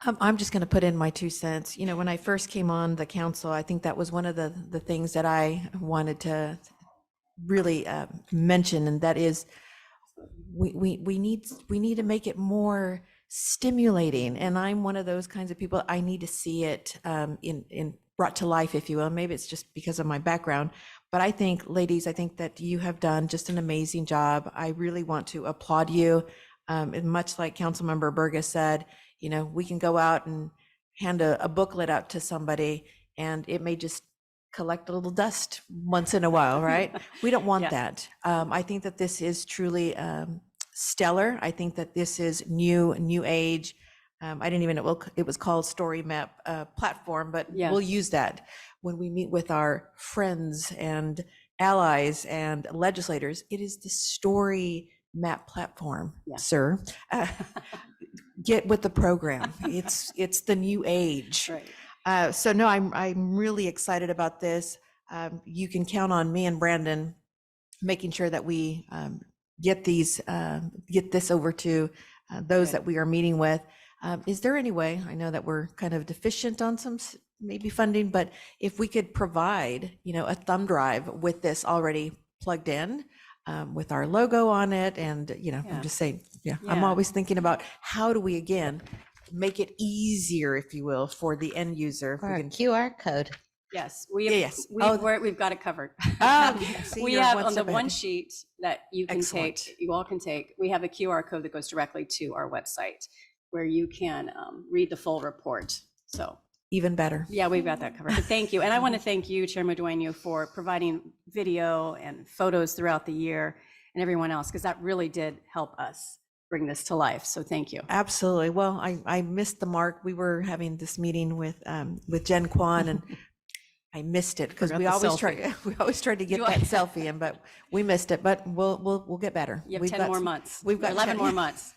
I'm just going to put in my 2 cents. When I first came on the council, I think that was one of the things that I wanted to really mention, and that is we need to make it more stimulating. And I'm one of those kinds of people. I need to see it in brought to life, if you will. Maybe it's just because of my background, but I think, ladies, I think that you have done just an amazing job. I really want to applaud you. And much like Councilmember Burgess said, we can go out and hand a booklet out to somebody, and it may just collect a little dust once in a while, right? We don't want that. I think that this is truly stellar. I think that this is new age. I didn't even know it was called Story Map platform, but we'll use that when we meet with our friends and allies and legislators. It is the Story Map platform, sir. Get with the program. It's the new age. Right. So no, I'm really excited about this. You can count on me and Brandon making sure that we get this over to those that we are meeting with. Is there any way, I know that we're kind of deficient on some maybe funding, but if we could provide, a thumb drive with this already plugged in, with our logo on it, and I'm just saying, I'm always thinking about how do we again make it easier, if you will, for the end user. Or a QR code. Yes, we've got it covered. We have on the one sheet that you can take, you all can take, we have a QR code that goes directly to our website where you can read the full report. So even better. Yeah, we've got that covered. But thank you. And I want to thank you, Chair Medueno, for providing video and photos throughout the year, and everyone else, because that really did help us bring this to life. So thank you. Absolutely. Well, I missed the mark. We were having this meeting with Jen Kwan, and I missed it because we always try to get that selfie in, but we missed it. But we'll get better. You have 10 more months. We've got 11 more months.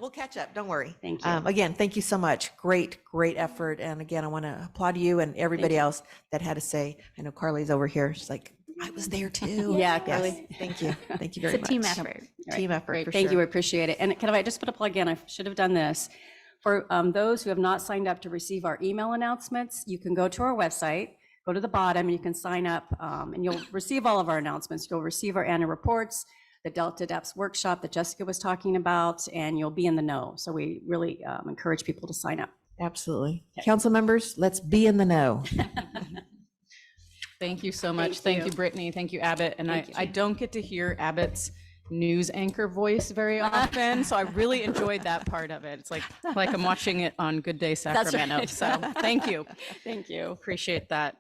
We'll catch up. Don't worry. Thank you. Again, thank you so much. Great effort. And again, I want to applaud you and everybody else that had to say. I know Carly's over here. She's like, I was there too. Yeah, Carly. Yes. Thank you. Thank you very much. It's a team effort. Team effort. Great. For Thank sure. you. We appreciate it. And can I just put a plug in? I should have done this. For those who have not signed up to receive our email announcements, you can go to our website, go to the bottom, and you can sign up, and you'll receive all of our announcements. You'll receive our annual reports, the Delta Adapts workshop that Jessica was talking about, and you'll be in the know. So we really encourage people to sign up. Absolutely. Council members, let's be in the know. Thank you so much. Thank you, Brittany. Thank you, Abbott. And I don't get to hear Abbott's news anchor voice very often, so I really enjoyed that part of it. It's like I'm watching it on Good Day Sacramento. right. So thank you. Thank you. Appreciate that.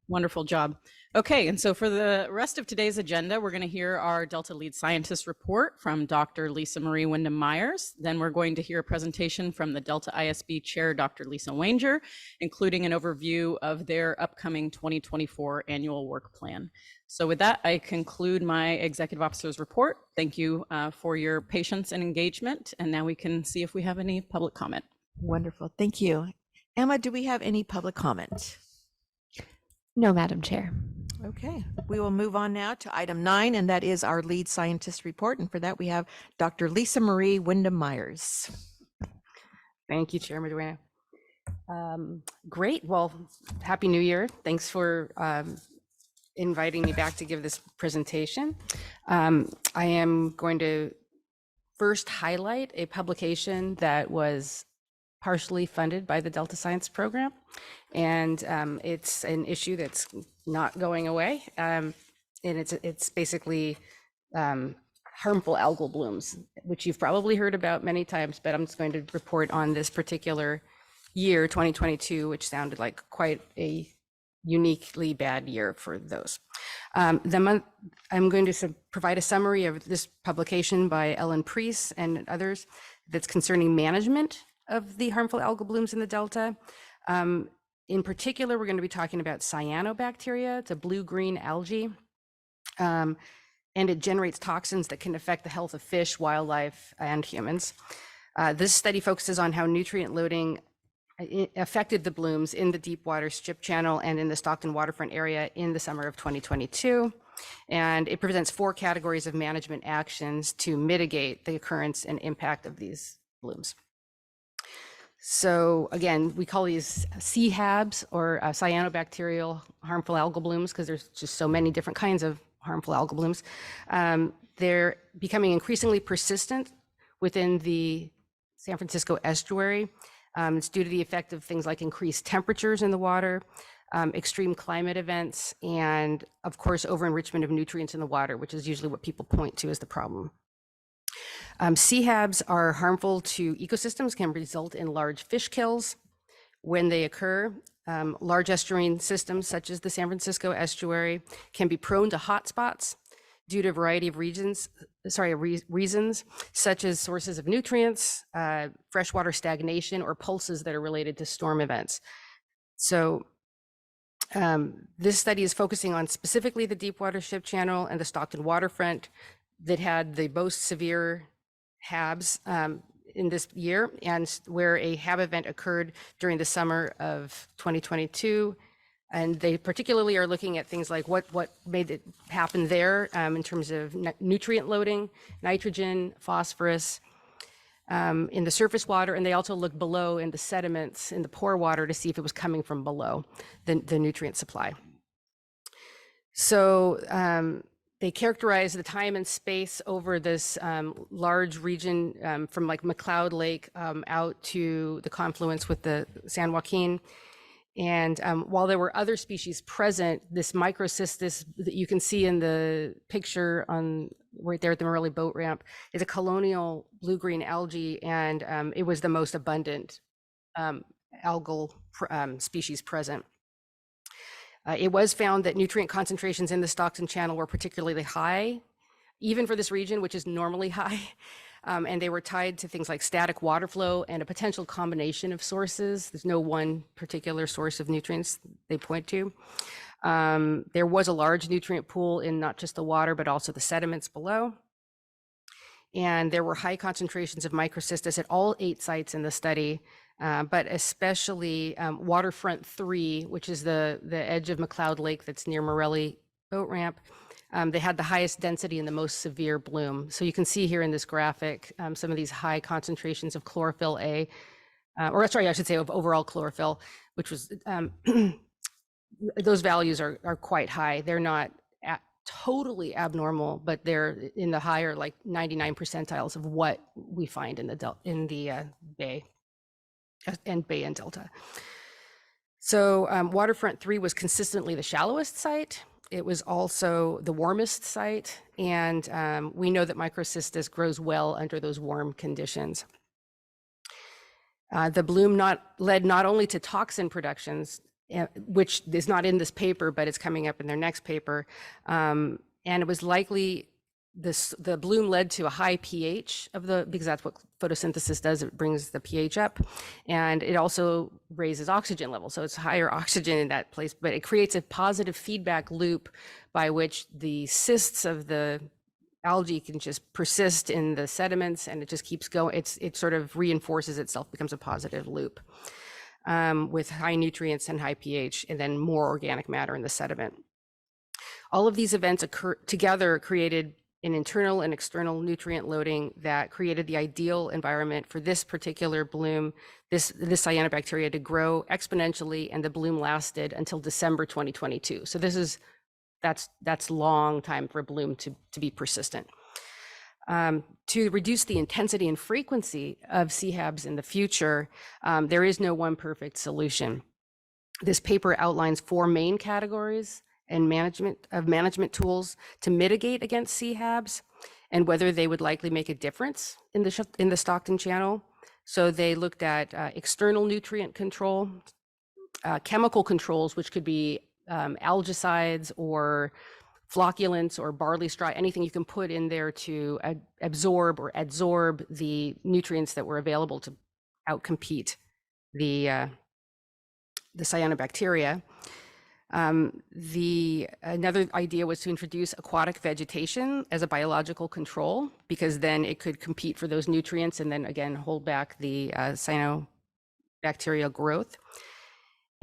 Wonderful job. Okay, and so for the rest of today's agenda, we're going to hear our Delta Lead Scientist report from Dr. Lisa Marie Wyndham Myers. Then we're going to hear a presentation from the Delta ISB Chair, Dr. Lisa Wanger, including an overview of their upcoming 2024 annual work plan. So with that, I conclude my Executive Officer's report. Thank you for your patience and engagement. And now we can see if we have any public comment. Wonderful. Thank you. Emma, do we have any public comment? No, Madam Chair. Okay, we will move on now to item 9, and that is our lead scientist report. And for that, we have Dr. Lisa Marie Wyndham Myers. Thank you, Chair Meduena. Great. Well, Happy New Year. Thanks for inviting me back to give this presentation. I am going to first highlight a publication that was partially funded by the Delta Science Program. And it's an issue that's not going away. And it's basically harmful algal blooms, which you've probably heard about many times, but I'm just going to report on this particular year, 2022, which sounded like quite a uniquely bad year for those. I'm going to provide a summary of this publication by Ellen Preece and others that's concerning management of the harmful algal blooms in the Delta. In particular, we're going to be talking about cyanobacteria. It's a blue-green algae, and it generates toxins that can affect the health of fish, wildlife, and humans. This study focuses on how nutrient loading affected the blooms in the deep water strip channel and in the Stockton waterfront area in the summer of 2022. And it presents 4 categories of management actions to mitigate the occurrence and impact of these blooms. So again, we call these CHABs, or cyanobacterial harmful algal blooms, because there's just so many different kinds of harmful algal blooms. They're becoming increasingly persistent within the San Francisco estuary. It's due to the effect of things like increased temperatures in the water, extreme climate events, and of course, over-enrichment of nutrients in the water, which is usually what people point to as the problem. CHABs are harmful to ecosystems, can result in large fish kills when they occur. Large estuarine systems, such as the San Francisco estuary, can be prone to hotspots due to a variety of reasons, such as sources of nutrients, freshwater stagnation, or pulses that are related to storm events. So this study is focusing on specifically the deep water strip channel and the Stockton waterfront that had the most severe HABs in this year, and where a HAB event occurred during the summer of 2022. And they particularly are looking at things like what made it happen there in terms of nutrient loading, nitrogen, phosphorus in the surface water. And they also look below in the sediments in the pore water to see if it was coming from below the nutrient supply. So they characterize the time and space over this large region from like McCloud Lake out to the confluence with the San Joaquin. And while there were other species present, this microcystis that you can see in the picture on right there at the Morelli boat ramp is a colonial blue-green algae, and it was the most abundant algal species present. It was found that nutrient concentrations in the Stockton Channel were particularly high, even for this region, which is normally high. And they were tied to things like static water flow and a potential combination of sources. There's no one particular source of nutrients they point to. There was a large nutrient pool in not just the water, but also the sediments below. And there were high concentrations of microcystis at all 8 sites in the study, but especially Waterfront 3, which is the edge of McCloud Lake that's near Morelli boat ramp. They had the highest density and the most severe bloom. So you can see here in this graphic some of these high concentrations of chlorophyll A or sorry, I should say of overall chlorophyll, which was, those values are quite high. They're not totally abnormal, but they're in the higher, like 99 percentiles of what we find in the bay and delta. So waterfront 3 was consistently the shallowest site. It was also the warmest site, and we know that microcystis grows well under those warm conditions. The bloom led not only to toxin productions, which is not in this paper, but it's coming up in their next paper, and it was likely the bloom led to a high pH because that's what photosynthesis does. It brings the pH up, and it also raises oxygen levels. So it's higher oxygen in that place, but it creates a positive feedback loop by which the cysts of the algae can just persist in the sediments, and it just keeps going. It sort of reinforces itself, becomes a positive loop with high nutrients and high pH, and then more organic matter in the sediment. All of these events together created an internal and external nutrient loading that created the ideal environment for this particular bloom, this cyanobacteria, to grow exponentially, and the bloom lasted until December 2022. So that's long time for a bloom to be persistent. To reduce the intensity and frequency of CHABs in the future, there is no one perfect solution. This paper outlines 4 main categories and management tools to mitigate against CHABs, and whether they would likely make a difference in the Stockton channel. So they looked at external nutrient control, chemical controls, which could be algicides or flocculants or barley straw, anything you can put in there to absorb or adsorb the nutrients that were available to outcompete the cyanobacteria. Another idea was to introduce aquatic vegetation as a biological control, because then it could compete for those nutrients and then again hold back the cyanobacterial growth.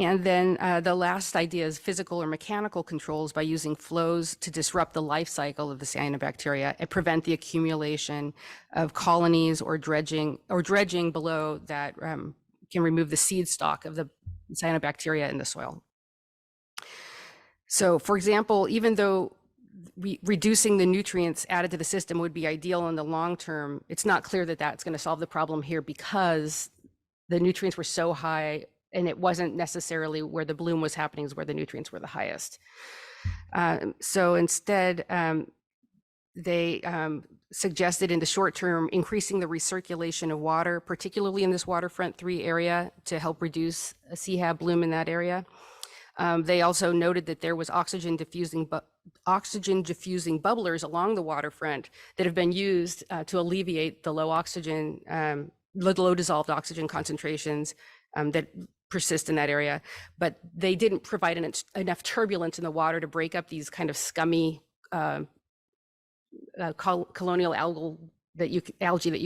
And then the last idea is physical or mechanical controls by using flows to disrupt the life cycle of the cyanobacteria and prevent the accumulation of colonies or dredging below that can remove the seed stock of the cyanobacteria in the soil. So, for example, even though reducing the nutrients added to the system would be ideal in the long term, it's not clear that that's going to solve the problem here, because the nutrients were so high, and it wasn't necessarily where the bloom was happening is where the nutrients were the highest. So instead, they suggested in the short term increasing the recirculation of water, particularly in this waterfront 3 area, to help reduce a CHAB bloom in that area. They also noted that there was oxygen diffusing bubblers along the waterfront that have been used to alleviate the low dissolved oxygen concentrations that persist in that area, but they didn't provide enough turbulence in the water to break up these kind of scummy colonial algae that you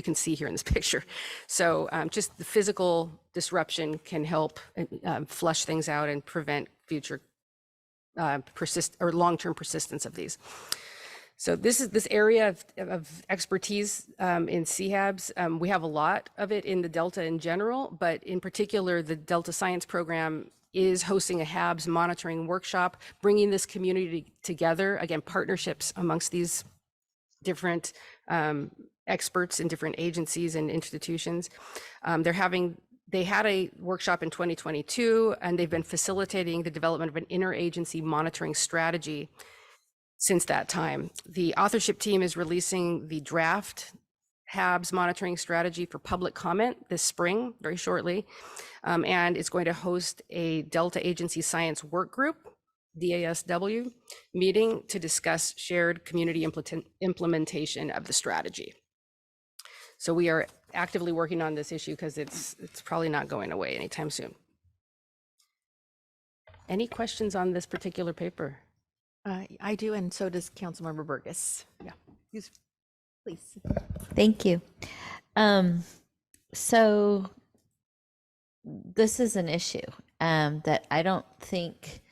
can see here in this picture. So just the physical disruption can help flush things out and prevent future long-term persistence of these. So this area of expertise in CHABs, we have a lot of it in the Delta in general, but in particular, the Delta Science Program is hosting a HABs monitoring workshop, bringing this community together, again, partnerships amongst these different experts in different agencies and institutions. They had a workshop in 2022, and they've been facilitating the development of an interagency monitoring strategy since that time. The authorship team is releasing the draft HABs monitoring strategy for public comment this spring, very shortly, and it's going to host a Delta Agency Science Work Group, DASW, meeting to discuss shared community implementation of the strategy. So we are actively working on this issue because it's probably not going away anytime soon. Any questions on this particular paper? I do, and so does Councilmember Burgess. Yeah, please. Thank you. So this is an issue that I don't think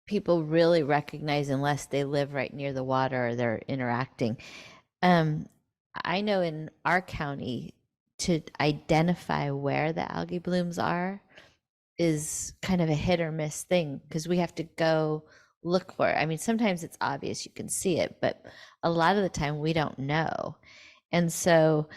people really recognize unless they live right near the water or they're interacting. I know in our county, to identify where the algae blooms are is kind of a hit or miss thing, because we have to go look for it. I mean, sometimes it's obvious, you can see it, but a lot of the time we don't know. And so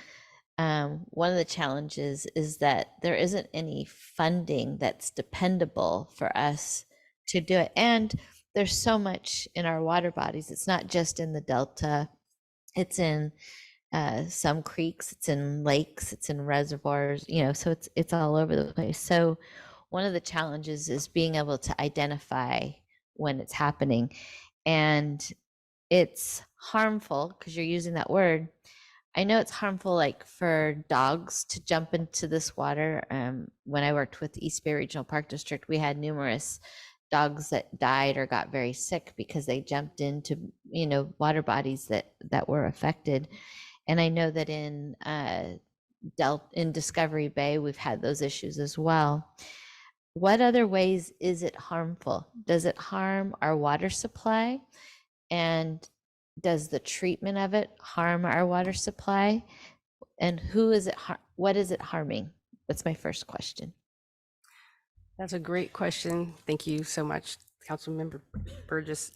one of the challenges is that there isn't any funding that's dependable for us to do it. And there's so much in our water bodies. It's not just in the Delta, it's in some creeks, it's in lakes, it's in reservoirs, you know, so it's all over the place. So one of the challenges is being able to identify when it's happening. And it's harmful, because you're using that word. I know it's harmful, like for dogs to jump into this water. When I worked with East Bay Regional Park District, we had numerous dogs that died or got very sick because they jumped into, you know, water bodies that were affected. And I know that in Discovery Bay, we've had those issues as well. What other ways is it harmful? Does it harm our water supply? And does the treatment of it harm our water supply? And who is it? What is it harming? That's my first question. That's a great question. Thank you so much, Councilmember Burgess.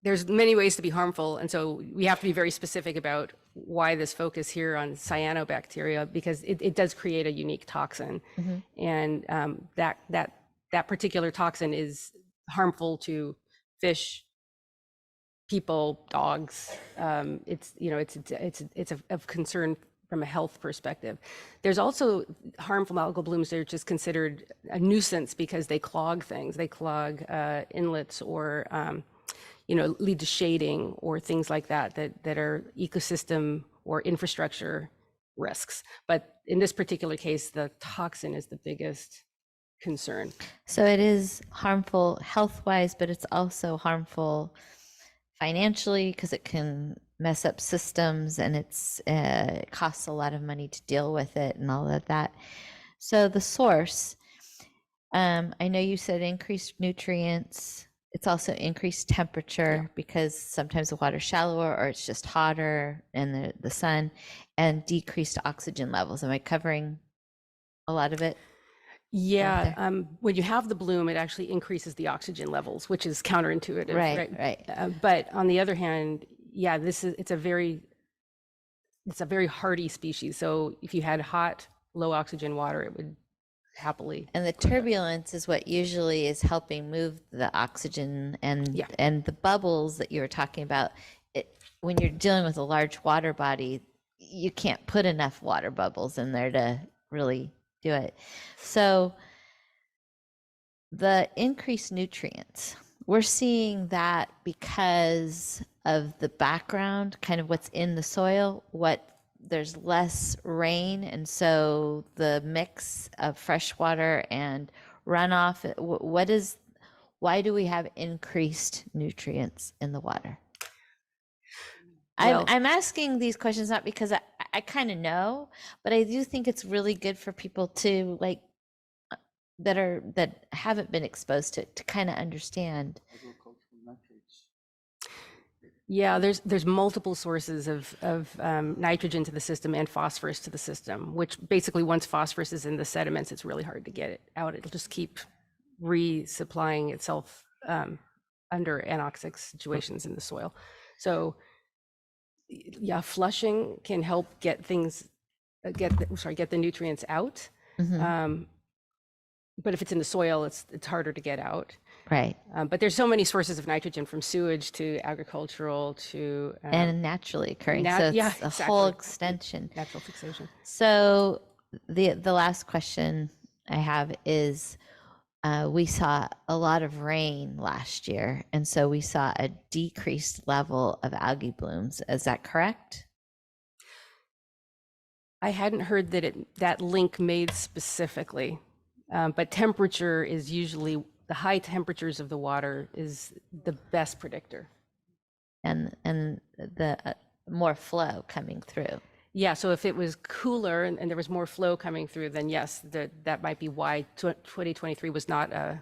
There's many ways to be harmful, and so we have to be very specific about why this focus here on cyanobacteria, because it does create a unique toxin, and that particular toxin is harmful to fish, people, dogs. It's of concern from a health perspective. There's also harmful algal blooms that are just considered a nuisance because they clog things. They clog inlets, or lead to shading or things like that are ecosystem or infrastructure risks. But in this particular case, the toxin is the biggest concern. So it is harmful health-wise, but it's also harmful financially, because it can mess up systems, and it costs a lot of money to deal with it and all of that. So the source, I know you said increased nutrients. It's also increased temperature, because sometimes the water's shallower or it's just hotter, and the sun, and decreased oxygen levels. Am I covering a lot of it? Yeah, when you have the bloom, it actually increases the oxygen levels, which is counterintuitive. Right. But on the other hand, yeah, it's a very hardy species. So if you had hot, low oxygen water, it would happily. And the turbulence is what usually is helping move the oxygen, and the bubbles that you were talking about. When you're dealing with a large water body, you can't put enough water bubbles in there to really do it. So the increased nutrients, we're seeing that because of the background, kind of what's in the soil, there's less rain, and so the mix of fresh water and runoff, why do we have increased nutrients in the water? Well, I'm asking these questions not because I kind of know, but I do think it's really good for people to that haven't been exposed to it to kind of understand. Yeah, there's multiple sources of nitrogen to the system and phosphorus to the system, which basically, once phosphorus is in the sediments, it's really hard to get it out. It'll just keep resupplying itself under anoxic situations in the soil. So yeah, flushing can help get the nutrients out. But if it's in the soil, it's harder to get out. Right. But there's so many sources of nitrogen, from sewage to agricultural to and naturally occurring. So it's a whole extension. Natural fixation. So the last question I have is, we saw a lot of rain last year, and so we saw a decreased level of algae blooms. Is that correct? I hadn't heard that link made specifically, but temperature is usually, the high temperatures of the water is the best predictor. And the more flow coming through. Yeah, so if it was cooler and there was more flow coming through, then yes, that might be why 2023 was not a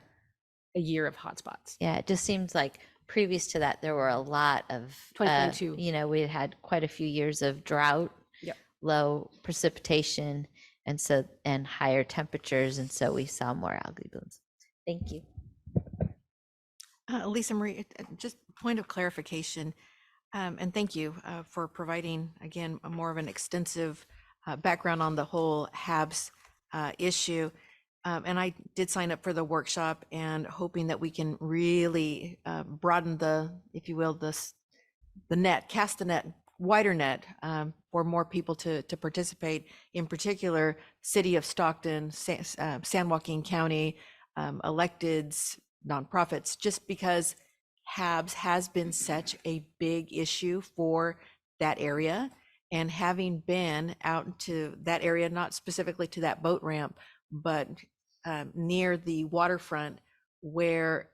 year of hotspots. Yeah, it just seems like previous to that, there were a lot of, 2022. you know, we had quite a few years of drought, Yep. low precipitation, and higher temperatures, and so we saw more algae blooms. Thank you. Lisa Marie, just point of clarification, and thank you for providing, again, more of an extensive background on the whole HABs issue. And I did sign up for the workshop and hoping that we can really broaden the, if you will, the net, cast the net, wider net for more people to participate, in particular, City of Stockton, San Joaquin County, electeds, nonprofits, just because HABs has been such a big issue for that area. And having been out into that area, not specifically to that boat ramp, but near the waterfront where,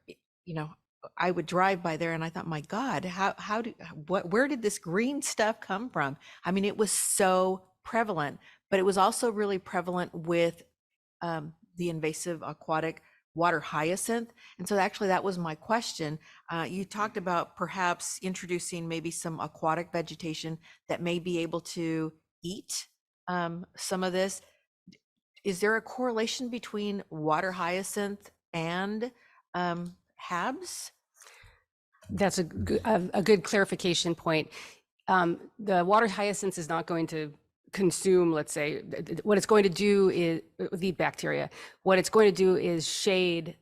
you know, I would drive by there and I thought, my God, where did this green stuff come from? I mean, it was so prevalent, but it was also really prevalent with the invasive aquatic water hyacinth. And so actually that was my question. You talked about perhaps introducing maybe some aquatic vegetation that may be able to eat some of this. Is there a correlation between water hyacinth and HABs? That's a good clarification point. The water hyacinth is not going to consume, let's say, what it's going to do is the bacteria. What it's going to do is shade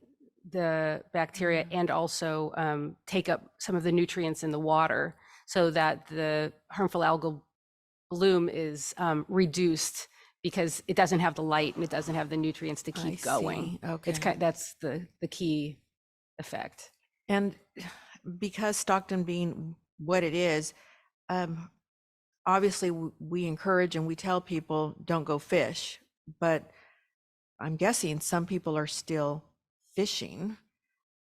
the bacteria and also take up some of the nutrients in the water so that the harmful algal bloom is reduced, because it doesn't have the light and it doesn't have the nutrients to keep going. Okay. It's that's the key effect. And because Stockton being what it is, obviously we encourage and we tell people don't go fish, but I'm guessing some people are still fishing.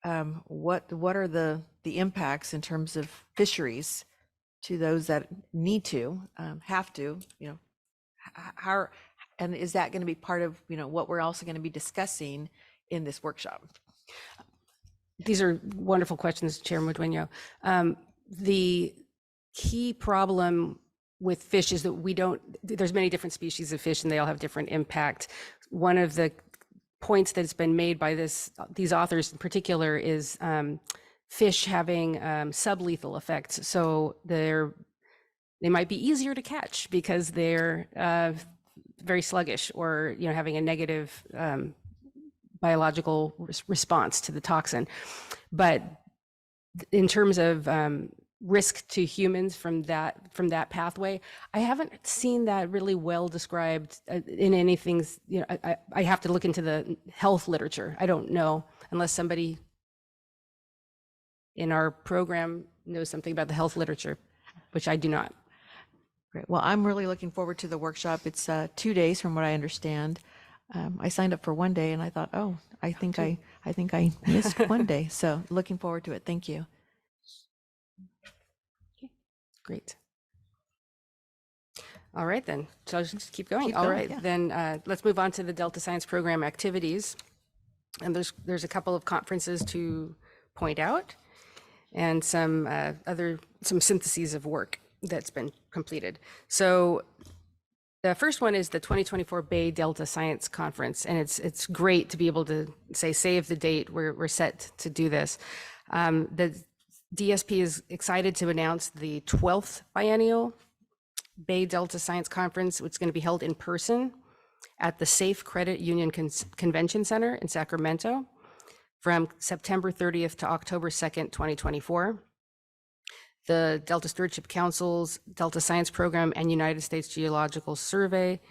What are the impacts in terms of fisheries to those that need to, have to, you know, how, and is that going to be part of, you know, what we're also going to be discussing in this workshop? These are wonderful questions, Chair Mudueño. The key problem with fish is that there's many different species of fish and they all have different impact. One of the points that's been made by these authors in particular is fish having sublethal effects. So they might be easier to catch because they're very sluggish, or, you know, having a negative biological response to the toxin. But in terms of risk to humans from that pathway, I haven't seen that really well described in anything. You know, I have to look into the health literature. I don't know, unless somebody in our program knows something about the health literature, which I do not. Great. Well, I'm really looking forward to the workshop. It's 2 days from what I understand. I signed up for 1 day and I thought, oh, I think I missed 1 day. So looking forward to it. Thank you. Okay. Great. All right, then. So I'll just keep going. Keep All going, right, yeah. then let's move on to the Delta Science Program activities. And there's a couple of conferences to point out, and some syntheses of work that's been completed. So the first one is the 2024 Bay Delta Science Conference, and it's great to be able to save the date. We're set to do this. The DSP is excited to announce the 12th biennial Bay Delta Science Conference, which is going to be held in person at the Safe Credit Union Convention Center in Sacramento from September 30th to October 2nd, 2024. The Delta Stewardship Council's Delta Science Program and United States Geological Survey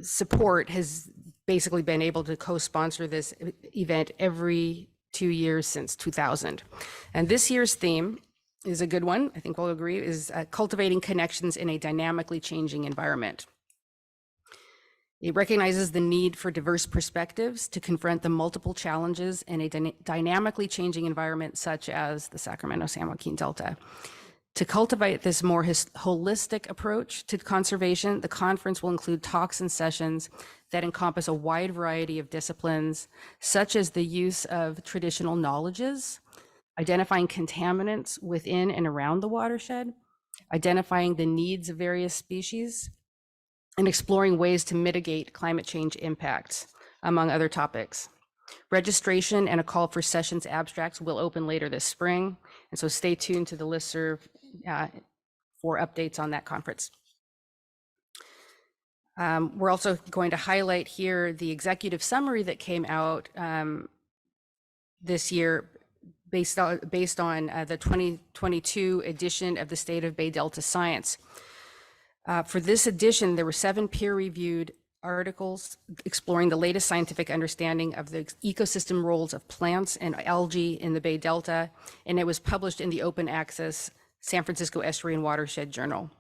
support has basically been able to co-sponsor this event every 2 years since 2000. And this year's theme is a good one, I think we'll agree, is cultivating connections in a dynamically changing environment. It recognizes the need for diverse perspectives to confront the multiple challenges in a dynamically changing environment such as the Sacramento-San Joaquin Delta. To cultivate this more holistic approach to conservation, the conference will include talks and sessions that encompass a wide variety of disciplines, such as the use of traditional knowledges, identifying contaminants within and around the watershed, identifying the needs of various species, and exploring ways to mitigate climate change impacts, among other topics. Registration and a call for sessions abstracts will open later this spring, and so stay tuned to the listserv for updates on that conference. We're also going to highlight here the executive summary that came out this year based on the 2022 edition of the State of Bay Delta Science. For this edition, there were 7 peer-reviewed articles exploring the latest scientific understanding of the ecosystem roles of plants and algae in the Bay Delta, and it was published in the open access San Francisco Estuary and Watershed Journal.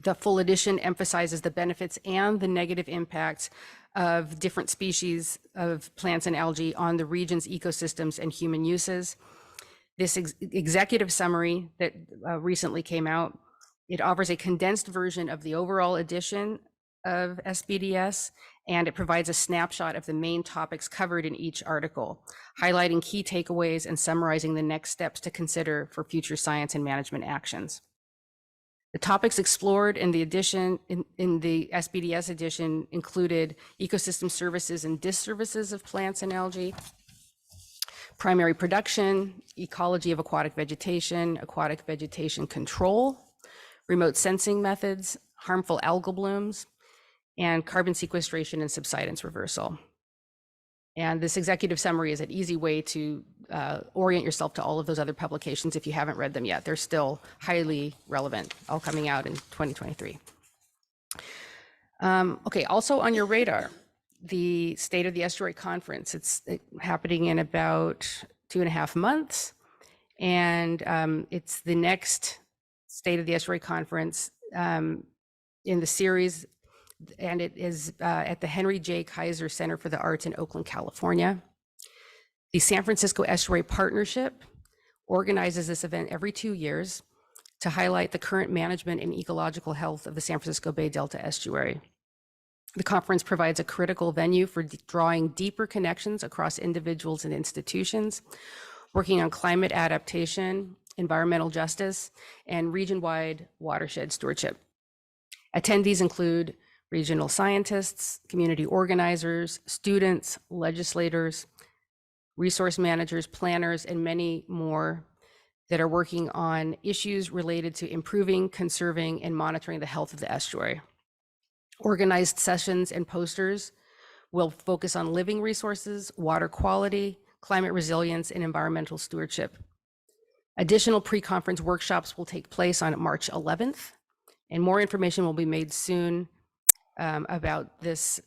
The full edition emphasizes the benefits and the negative impacts of different species of plants and algae on the region's ecosystems and human uses. This executive summary that recently came out, it offers a condensed version of the overall edition of SBDS, and it provides a snapshot of the main topics covered in each article, highlighting key takeaways and summarizing the next steps to consider for future science and management actions. The topics explored in the edition, in the SBDS edition, included ecosystem services and disservices of plants and algae, primary production, ecology of aquatic vegetation control, remote sensing methods, harmful algal blooms, and carbon sequestration and subsidence reversal. And this executive summary is an easy way to orient yourself to all of those other publications if you haven't read them yet. They're still highly relevant, all coming out in 2023. Okay, also on your radar, the State of the Estuary Conference. It's happening in about 2.5 months, and it's the next State of the Estuary Conference in the series, and it is at the Henry J. Kaiser Center for the Arts in Oakland, California. The San Francisco Estuary Partnership organizes this event every 2 years to highlight the current management and ecological health of the San Francisco Bay Delta Estuary. The conference provides a critical venue for drawing deeper connections across individuals and institutions, working on climate adaptation, environmental justice, and region-wide watershed stewardship. Attendees include regional scientists, community organizers, students, legislators, resource managers, planners, and many more that are working on issues related to improving, conserving, and monitoring the health of the estuary. Organized sessions and posters will focus on living resources, water quality, climate resilience, and environmental stewardship. Additional pre-conference workshops will take place on March 11th, and more information will be made soon about this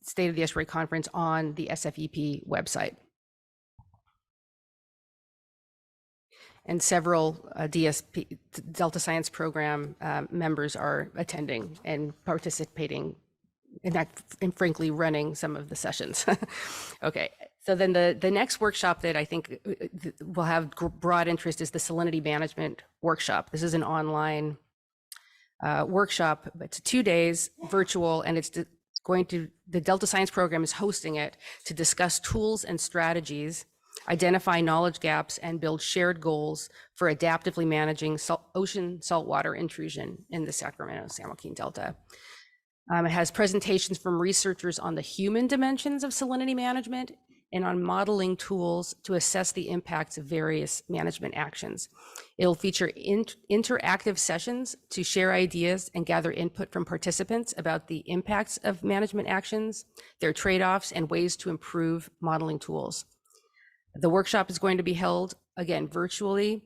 State of the Estuary Conference on the SFEP website. And several DSP, Delta Science Program members are attending and participating and frankly running some of the sessions. Okay, so then the next workshop that I think will have broad interest is the Salinity Management Workshop. This is an online workshop. It's 2 days virtual, and it's the Delta Science Program is hosting it to discuss tools and strategies, identify knowledge gaps, and build shared goals for adaptively managing ocean saltwater intrusion in the Sacramento San Joaquin Delta. It has presentations from researchers on the human dimensions of salinity management and on modeling tools to assess the impacts of various management actions. It'll feature interactive sessions to share ideas and gather input from participants about the impacts of management actions, their trade-offs, and ways to improve modeling tools. The workshop is going to be held, again, virtually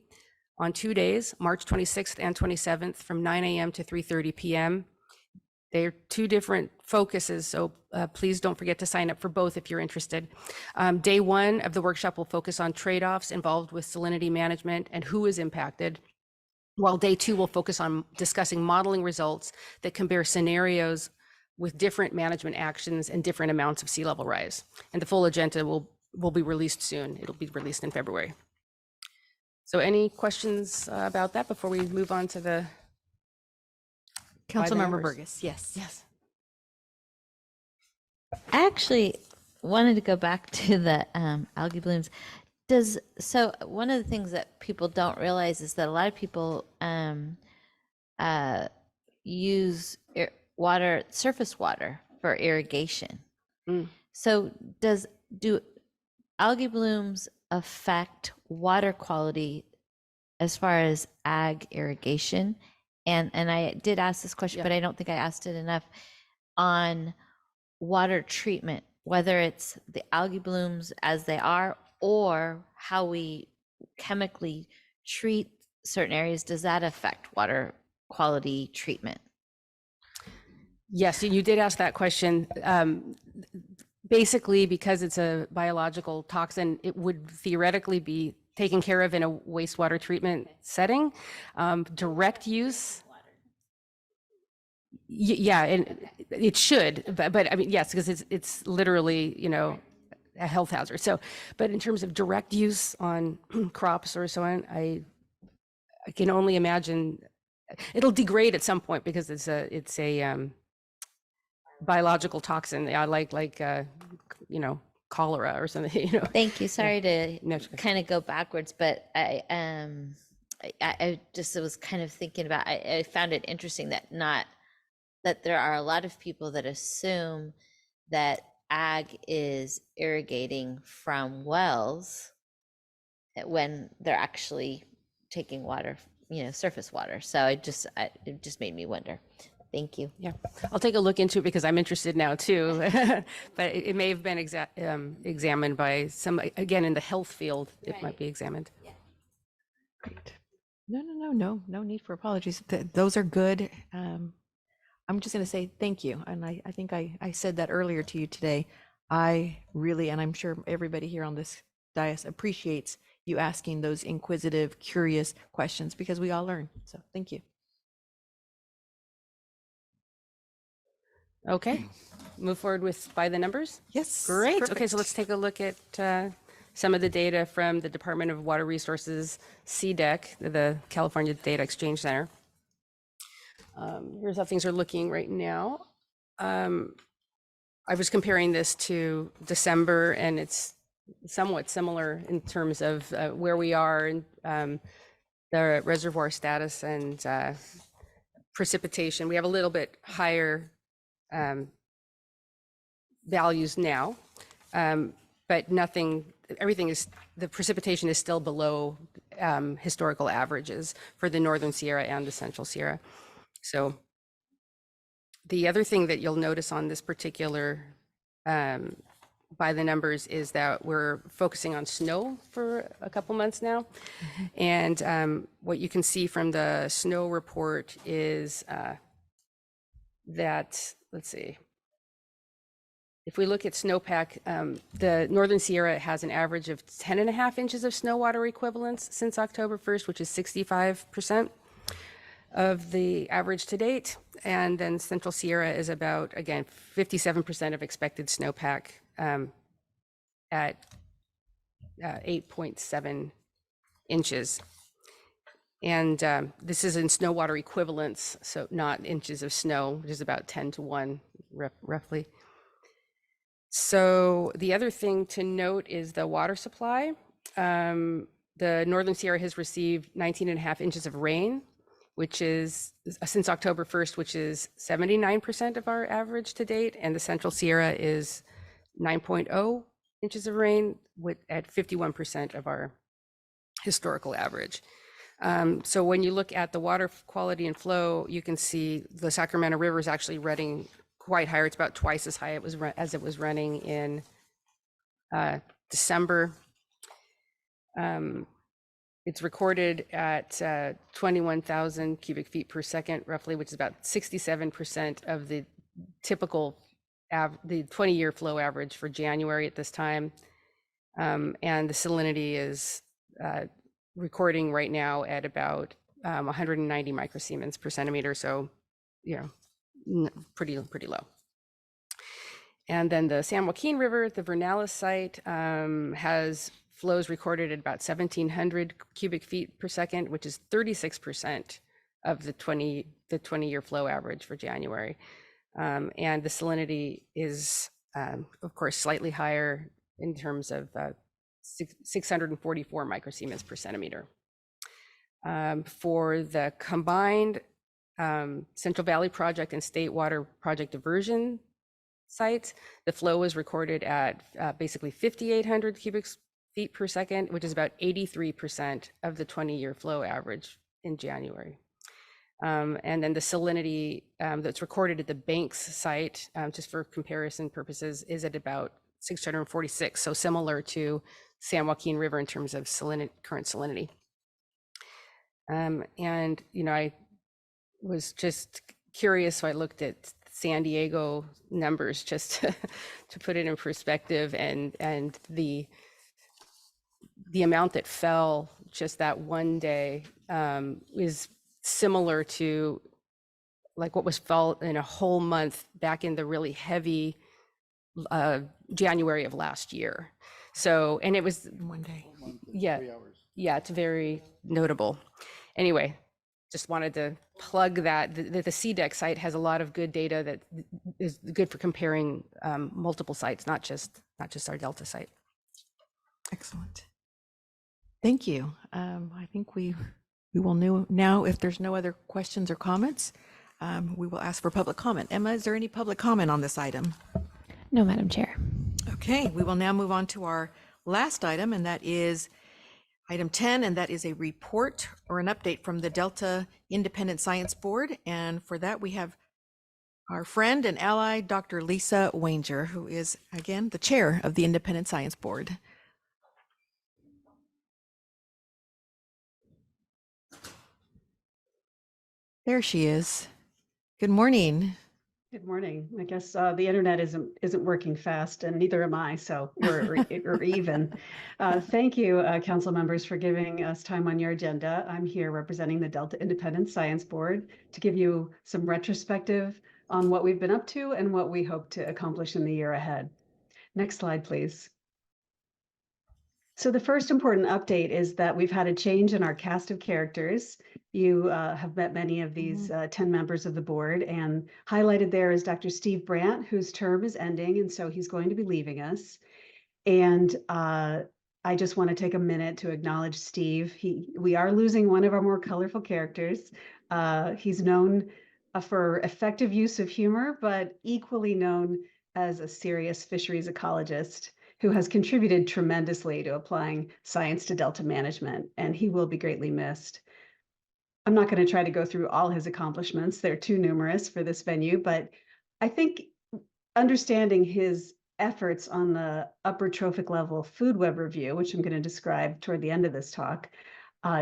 on 2 days, March 26th and 27th from 9 a.m. to 3:30 p.m. They're 2 different focuses, so please don't forget to sign up for both if you're interested. Day 1 of the workshop will focus on trade-offs involved with salinity management and who is impacted, while Day 2 will focus on discussing modeling results that compare scenarios with different management actions and different amounts of sea level rise. And the full agenda will be released soon. It'll be released in February. So any questions about that before we move on to the by the Councilmember numbers? Burgess, yes. Yes. I actually wanted to go back to the algae blooms. So one of the things that people don't realize is that a lot of people use surface water for irrigation. So do algae blooms affect water quality as far as ag irrigation? And I did ask this question, but I don't think I asked it enough on water treatment, whether it's the algae blooms as they are or how we chemically treat certain areas. Does that affect water quality treatment? Yes, you did ask that question. Basically, because it's a biological toxin, it would theoretically be taken care of in a wastewater treatment setting. Direct use. Yeah, and it should, but I mean, yes, because it's literally, a health hazard. So, but in terms of direct use on crops or so on, I can only imagine it'll degrade at some point because it's a biological toxin. Yeah, like cholera or something. Thank you. Sorry to kind of go backwards, but I just was kind of thinking about. I found it interesting that there are a lot of people that assume that ag is irrigating from wells when they're actually taking water, surface water. So it just made me wonder. Thank you. Yeah, I'll take a look into it because I'm interested now too. But it may have been examined by some, again, in the health field, it might be examined. Yeah. Great. No need for apologies. Those are good. I'm just going to say thank you. And I think I said that earlier to you today. I really, and I'm sure everybody here on this dais appreciates you asking those inquisitive, curious questions because we all learn. So thank you. Okay, move forward with by the numbers? Yes. Great. Perfect. Okay, so let's take a look at some of the data from the Department of Water Resources, CDEC, the California Data Exchange Center. Here's how things are looking right now. I was comparing this to December, and it's somewhat similar in terms of where we are in the reservoir status and precipitation. We have a little bit higher values now, but the precipitation is still below historical averages for the Northern Sierra and the Central Sierra. So the other thing that you'll notice on this particular by the numbers is that we're focusing on snow for a couple months now. And what you can see from the snow report is that, let's see, if we look at snowpack, the Northern Sierra has an average of 10.5 inches of snow water equivalents since October 1st, which is 65% of the average to date. And then Central Sierra is about, again, 57% of expected snowpack at 8.7 inches. And this is in snow water equivalents, so not inches of snow, which is about 10 to 1 roughly. So the other thing to note is the water supply. The Northern Sierra has received 19.5 inches of rain, which is since October 1st, which is 79% of our average to date. And the Central Sierra is 9.0 inches of rain at 51% of our historical average. So when you look at the water quality and flow, you can see the Sacramento River is actually running quite higher. It's about twice as high as it was running in December. It's recorded at 21,000 cubic feet per second, roughly, which is about 67% of the typical the 20-year flow average for January at this time. And the salinity is recording right now at about 190 microsiemens per centimeter. So, pretty low. And then the San Joaquin River, the Vernalis site, has flows recorded at about 1,700 cubic feet per second, which is 36% of the 20-year flow average for January. And the salinity is, of course, slightly higher in terms of 644 microsiemens per centimeter. For the combined Central Valley Project and State Water Project diversion sites, the flow was recorded at basically 5,800 cubic feet per second, which is about 83% of the 20-year flow average in January. And then the salinity that's recorded at the Banks site, just for comparison purposes, is at about 646, so similar to San Joaquin River in terms of current salinity. And, you know, I was just curious, so I looked at San Diego numbers just to put it in perspective, and the amount that fell just that one day is similar to like what was felt in a whole month back in the really heavy January of last year. So, and it was one day. Yeah, yeah, it's very notable. Anyway, just wanted to plug that the CDEC site has a lot of good data that is good for comparing multiple sites, not just our Delta site. Excellent. Thank you. I think we will know now, if there's no other questions or comments, we will ask for public comment. Emma, is there any public comment on this item? No, Madam Chair. Okay, we will now move on to our last item, and that is item 10, and that is a report or an update from the Delta Independent Science Board. And for that, we have our friend and ally, Dr. Lisa Wanger, who is, again, the chair of the Independent Science Board. There she is. Good morning. Good morning. I guess the internet isn't working fast, and neither am I, so we're even. Thank you, council members, for giving us time on your agenda. I'm here representing the Delta Independent Science Board to give you some retrospective on what we've been up to and what we hope to accomplish in the year ahead. Next slide, please. So the first important update is that we've had a change in our cast of characters. You have met many of these 10 members of the board, and highlighted there is Dr. Steve Brandt, whose term is ending, and so he's going to be leaving us. And I just want to take a minute to acknowledge Steve. We are losing one of our more colorful characters. He's known for effective use of humor, but equally known as a serious fisheries ecologist who has contributed tremendously to applying science to Delta management, and he will be greatly missed. I'm not going to try to go through all his accomplishments. They're too numerous for this venue, but I think understanding his efforts on the upper trophic level food web review, which I'm going to describe toward the end of this talk,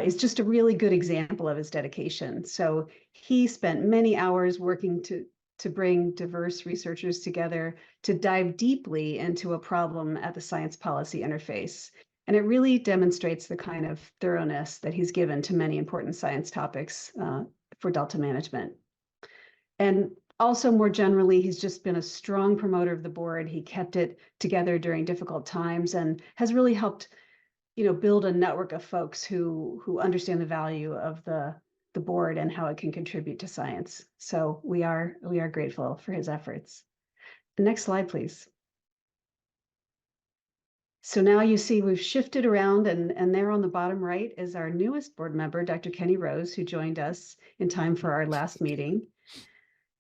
is just a really good example of his dedication. So he spent many hours working to bring diverse researchers together to dive deeply into a problem at the science policy interface. And it really demonstrates the kind of thoroughness that he's given to many important science topics for Delta management. And also more generally, he's just been a strong promoter of the board. He kept it together during difficult times and has really helped, build a network of folks who understand the value of the board and how it can contribute to science. So we are grateful for his efforts. The next slide, please. So now you see we've shifted around, and there on the bottom right is our newest board member, Dr. Kenny Rose, who joined us in time for our last meeting.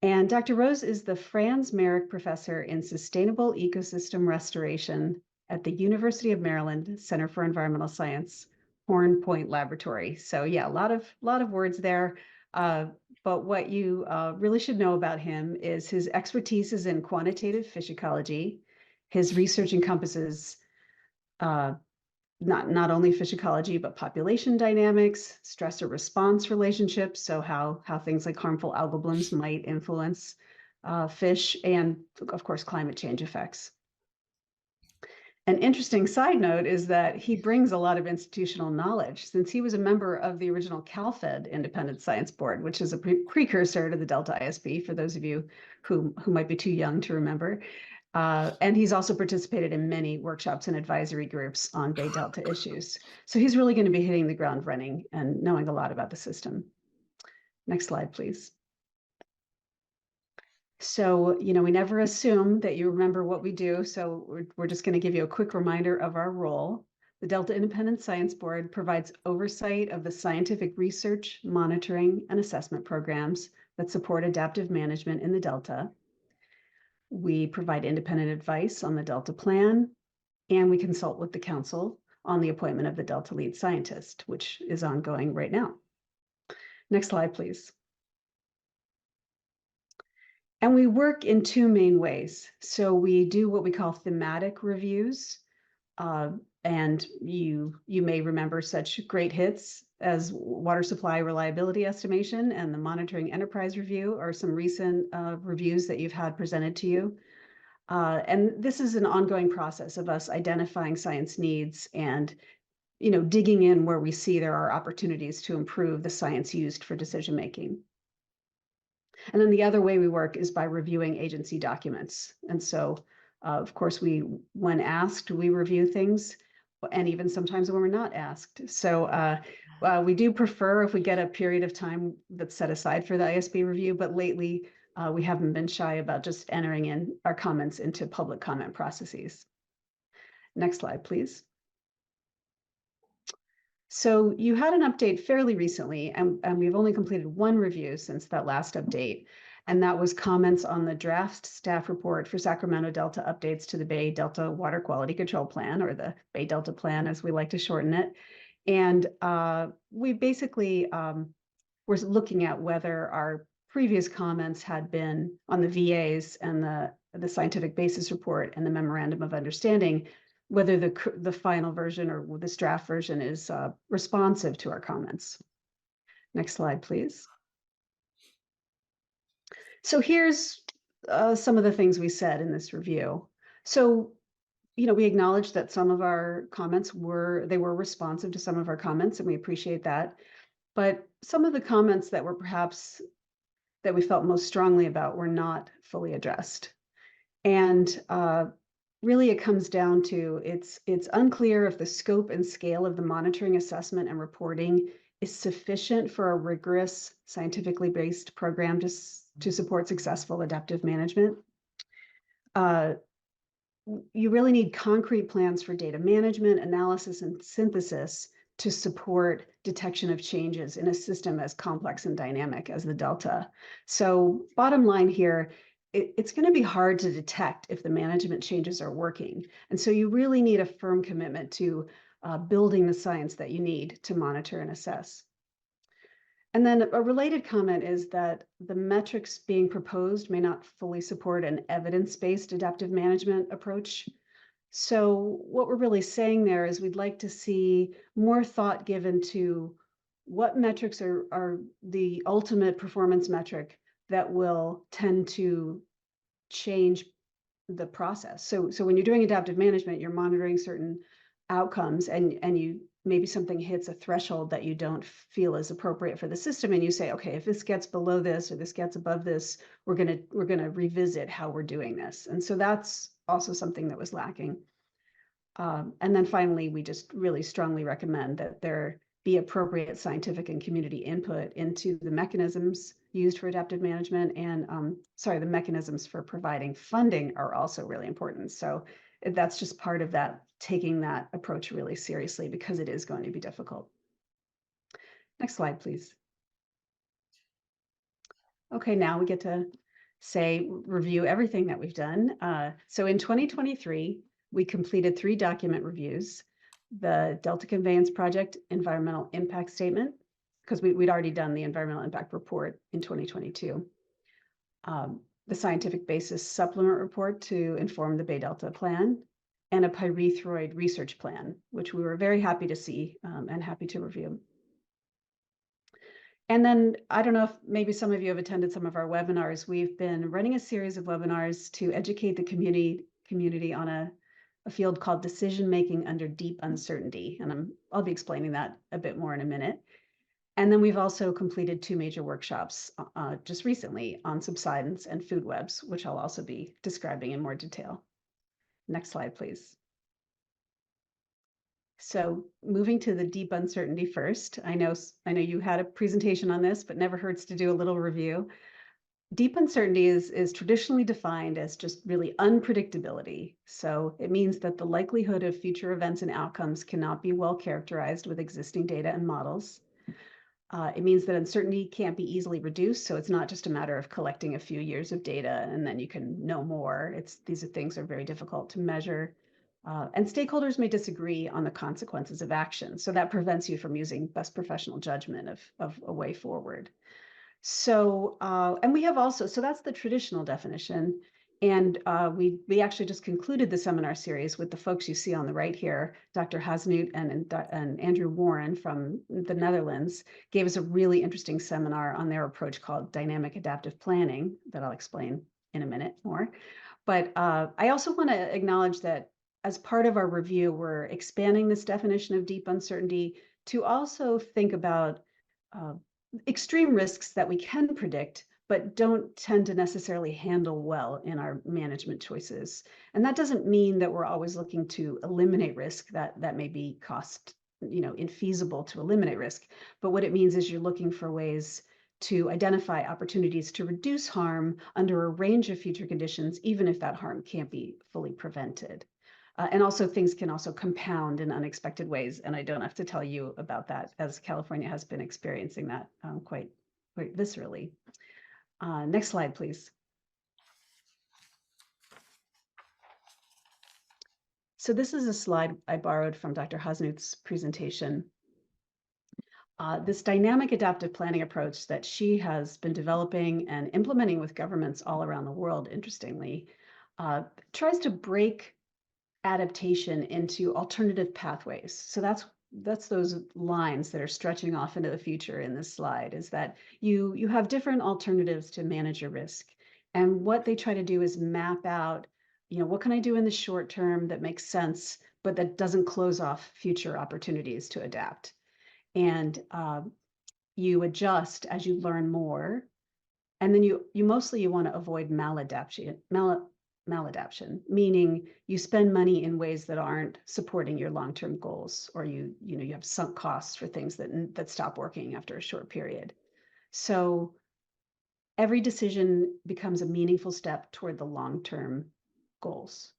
And Dr. Rose is the Franz Marek Professor in Sustainable Ecosystem Restoration at the University of Maryland Center for Environmental Science, Horn Point Laboratory. So yeah, a lot of words there. But what you really should know about him is his expertise is in quantitative fish ecology. His research encompasses not only fish ecology, but population dynamics, stressor response relationships, so how things like harmful algal blooms might influence fish, and of course, climate change effects. An interesting side note is that he brings a lot of institutional knowledge, since he was a member of the original CalFed Independent Science Board, which is a precursor to the Delta ISB, for those of you who might be too young to remember. And he's also participated in many workshops and advisory groups on Bay Delta issues. So he's really going to be hitting the ground running and knowing a lot about the system. Next slide, please. So, we never assume that you remember what we do. So we're just going to give you a quick reminder of our role. The Delta Independent Science Board provides oversight of the scientific research, monitoring, and assessment programs that support adaptive management in the Delta. We provide independent advice on the Delta plan, and we consult with the council on the appointment of the Delta lead scientist, which is ongoing right now. Next slide, please. And we work in two main ways. So we do what we call thematic reviews. And you may remember such great hits as water supply reliability estimation and the monitoring enterprise review are some recent reviews that you've had presented to you. And this is an ongoing process of us identifying science needs and digging in where we see there are opportunities to improve the science used for decision making. And then the other way we work is by reviewing agency documents. And so, of course, when asked, we review things, and even sometimes when we're not asked. So we do prefer if we get a period of time that's set aside for the ISB review, but lately we haven't been shy about just entering in our comments into public comment processes. Next slide, please. So you had an update fairly recently, and we've only completed one review since that last update, and that was comments on the draft staff report for Sacramento Delta updates to the Bay Delta Water Quality Control Plan, or the Bay Delta Plan, as we like to shorten it. And we basically were looking at whether our previous comments had been on the VAs and the scientific basis report and the memorandum of understanding, whether the final version or this draft version is responsive to our comments. Next slide, please. So here's some of the things we said in this review. So, we acknowledge that some of our comments were responsive to some of our comments, and we appreciate that. But some of the comments that were perhaps that we felt most strongly about were not fully addressed. And really, it comes down to it's unclear if the scope and scale of the monitoring, assessment, and reporting is sufficient for a rigorous, scientifically based program to support successful adaptive management. You really need concrete plans for data management, analysis, and synthesis to support detection of changes in a system as complex and dynamic as the Delta. So bottom line here, it's going to be hard to detect if the management changes are working. And so you really need a firm commitment to building the science that you need to monitor and assess. And then a related comment is that the metrics being proposed may not fully support an evidence-based adaptive management approach. So what we're really saying there is we'd like to see more thought given to what metrics are the ultimate performance metric that will tend to change the process. So when you're doing adaptive management, you're monitoring certain outcomes, and you maybe something hits a threshold that you don't feel is appropriate for the system, and you say, okay, if this gets below this or this gets above this, we're gonna revisit how we're doing this. And so that's also something that was lacking. And then finally, we just really strongly recommend that there be appropriate scientific and community input into the mechanisms used for adaptive management, and the mechanisms for providing funding are also really important. So that's just part of that, taking that approach really seriously, because it is going to be difficult. Next slide, please. Okay, now we get to review everything that we've done. So in 2023, we completed 3 document reviews: the Delta Conveyance Project Environmental Impact Statement, because we'd already done the Environmental Impact Report in 2022. The Scientific Basis Supplement Report to inform the Bay Delta Plan, and a pyrethroid research plan, which we were very happy to see and happy to review. And then, I don't know if maybe some of you have attended some of our webinars. We've been running a series of webinars to educate the community on a field called decision making under deep uncertainty. And I'll be explaining that a bit more in a minute. And then we've also completed 2 major workshops just recently on subsidence and food webs, which I'll also be describing in more detail. Next slide, please. So moving to the deep uncertainty first, I know you had a presentation on this, but never hurts to do a little review. Deep uncertainty is traditionally defined as just really unpredictability. So it means that the likelihood of future events and outcomes cannot be well characterized with existing data and models. It means that uncertainty can't be easily reduced. So it's not just a matter of collecting a few years of data and then you can know more. These things are very difficult to measure. And stakeholders may disagree on the consequences of action. So that prevents you from using best professional judgment of a way forward. So, and we have also, so that's the traditional definition. And we actually just concluded the seminar series with the folks you see on the right here. Dr. Hasnoot and Andrew Warren from the Netherlands gave us a really interesting seminar on their approach called dynamic adaptive planning that I'll explain in a minute more. But I also want to acknowledge that as part of our review, we're expanding this definition of deep uncertainty to also think about extreme risks that we can predict, but don't tend to necessarily handle well in our management choices. And that doesn't mean that we're always looking to eliminate risk, that may be infeasible to eliminate risk. But what it means is you're looking for ways to identify opportunities to reduce harm under a range of future conditions, even if that harm can't be fully prevented. And also things can also compound in unexpected ways. And I don't have to tell you about that, as California has been experiencing that quite viscerally. Next slide, please. So this is a slide I borrowed from Dr. Hasnoot's presentation. This dynamic adaptive planning approach that she has been developing and implementing with governments all around the world, interestingly, tries to break adaptation into alternative pathways. So that's those lines that are stretching off into the future in this slide, is that you have different alternatives to manage your risk. And what they try to do is map out, what can I do in the short term that makes sense, but that doesn't close off future opportunities to adapt. And you adjust as you learn more. And then you mostly want to avoid maladaptation, meaning you spend money in ways that aren't supporting your long-term goals, or you have sunk costs for things that stop working after a short period. So every decision becomes a meaningful step toward the long-term goals.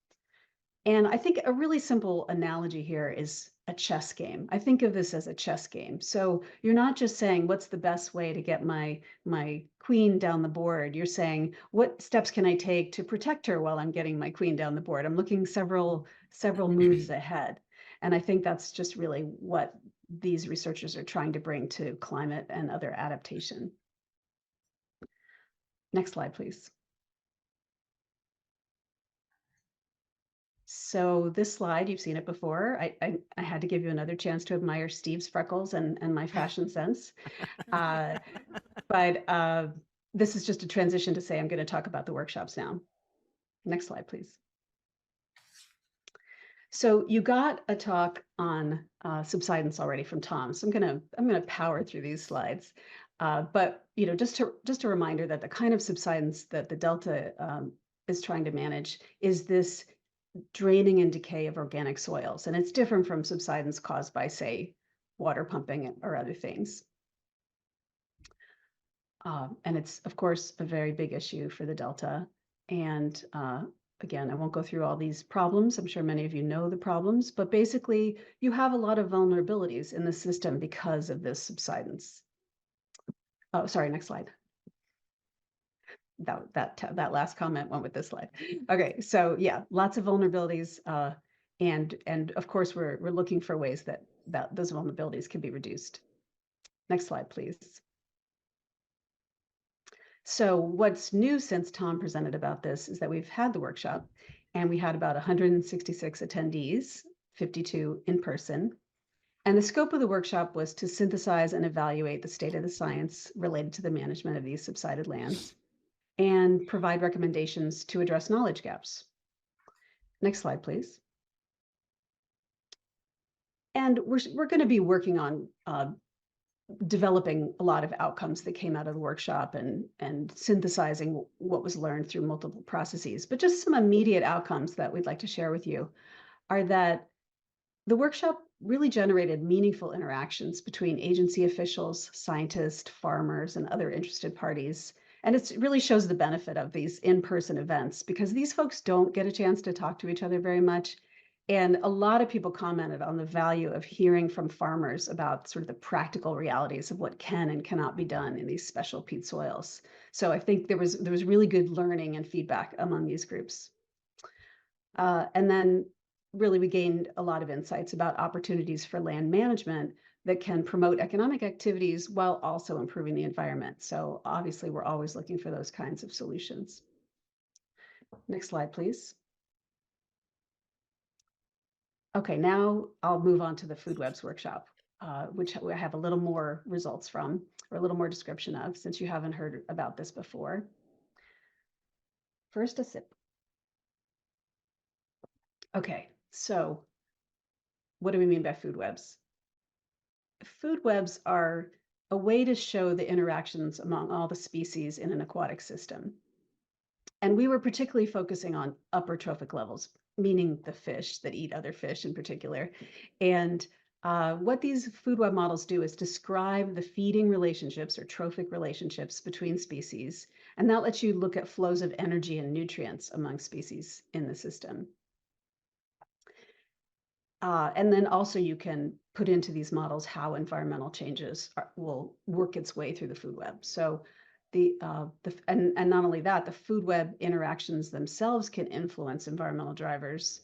And I think a really simple analogy here is a chess game. I think of this as a chess game. So you're not just saying, what's the best way to get my queen down the board? You're saying, what steps can I take to protect her while I'm getting my queen down the board? I'm looking several moves ahead. And I think that's just really what these researchers are trying to bring to climate and other adaptation. Next slide, please. So this slide, you've seen it before. I had to give you another chance to admire Steve's freckles and my fashion sense. But this is just a transition to say I'm going to talk about the workshops now. Next slide, please. So you got a talk on subsidence already from Tom. So I'm gonna power through these slides. But just a reminder that the kind of subsidence that the Delta is trying to manage is this draining and decay of organic soils. And it's different from subsidence caused by, say, water pumping or other things. And it's, of course, a very big issue for the Delta. And again, I won't go through all these problems. I'm sure many of you know the problems, but basically you have a lot of vulnerabilities in the system because of this subsidence. Oh, sorry, next slide. That last comment went with this slide. Okay, so yeah, lots of vulnerabilities, and of course we're looking for ways that those vulnerabilities can be reduced. Next slide, please. So what's new since Tom presented about this is that we've had the workshop, and we had about 166 attendees, 52 in person. And the scope of the workshop was to synthesize and evaluate the state of the science related to the management of these subsided lands, and provide recommendations to address knowledge gaps. Next slide, please. And we're going to be working on developing a lot of outcomes that came out of the workshop and synthesizing what was learned through multiple processes. But just some immediate outcomes that we'd like to share with you are that the workshop really generated meaningful interactions between agency officials, scientists, farmers, and other interested parties. And it really shows the benefit of these in-person events because these folks don't get a chance to talk to each other very much. And a lot of people commented on the value of hearing from farmers about sort of the practical realities of what can and cannot be done in these special peat soils. So I think there was really good learning and feedback among these groups. And then really we gained a lot of insights about opportunities for land management that can promote economic activities while also improving the environment. So obviously we're always looking for those kinds of solutions. Next slide, please. Okay, now I'll move on to the food webs workshop, which I have a little more results from, or a little more description of, since you haven't heard about this before. First, a sip. Okay, so what do we mean by food webs? Food webs are a way to show the interactions among all the species in an aquatic system. And we were particularly focusing on upper trophic levels, meaning the fish that eat other fish in particular. And what these food web models do is describe the feeding relationships or trophic relationships between species. And that lets you look at flows of energy and nutrients among species in the system. And then also you can put into these models how environmental changes will work its way through the food web. So and not only that, the food web interactions themselves can influence environmental drivers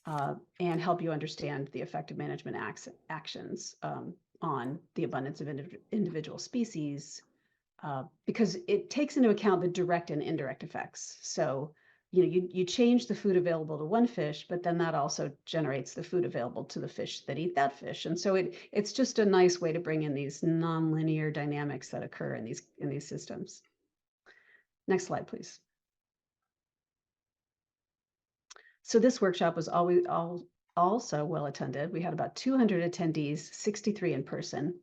and help you understand the effective management actions on the abundance of individual species, because it takes into account the direct and indirect effects. So you change the food available to one fish, but then that also generates the food available to the fish that eat that fish. And so it's just a nice way to bring in these nonlinear dynamics that occur in these systems. Next slide, please. So this workshop was also well attended. We had about 200 attendees, 63 in person.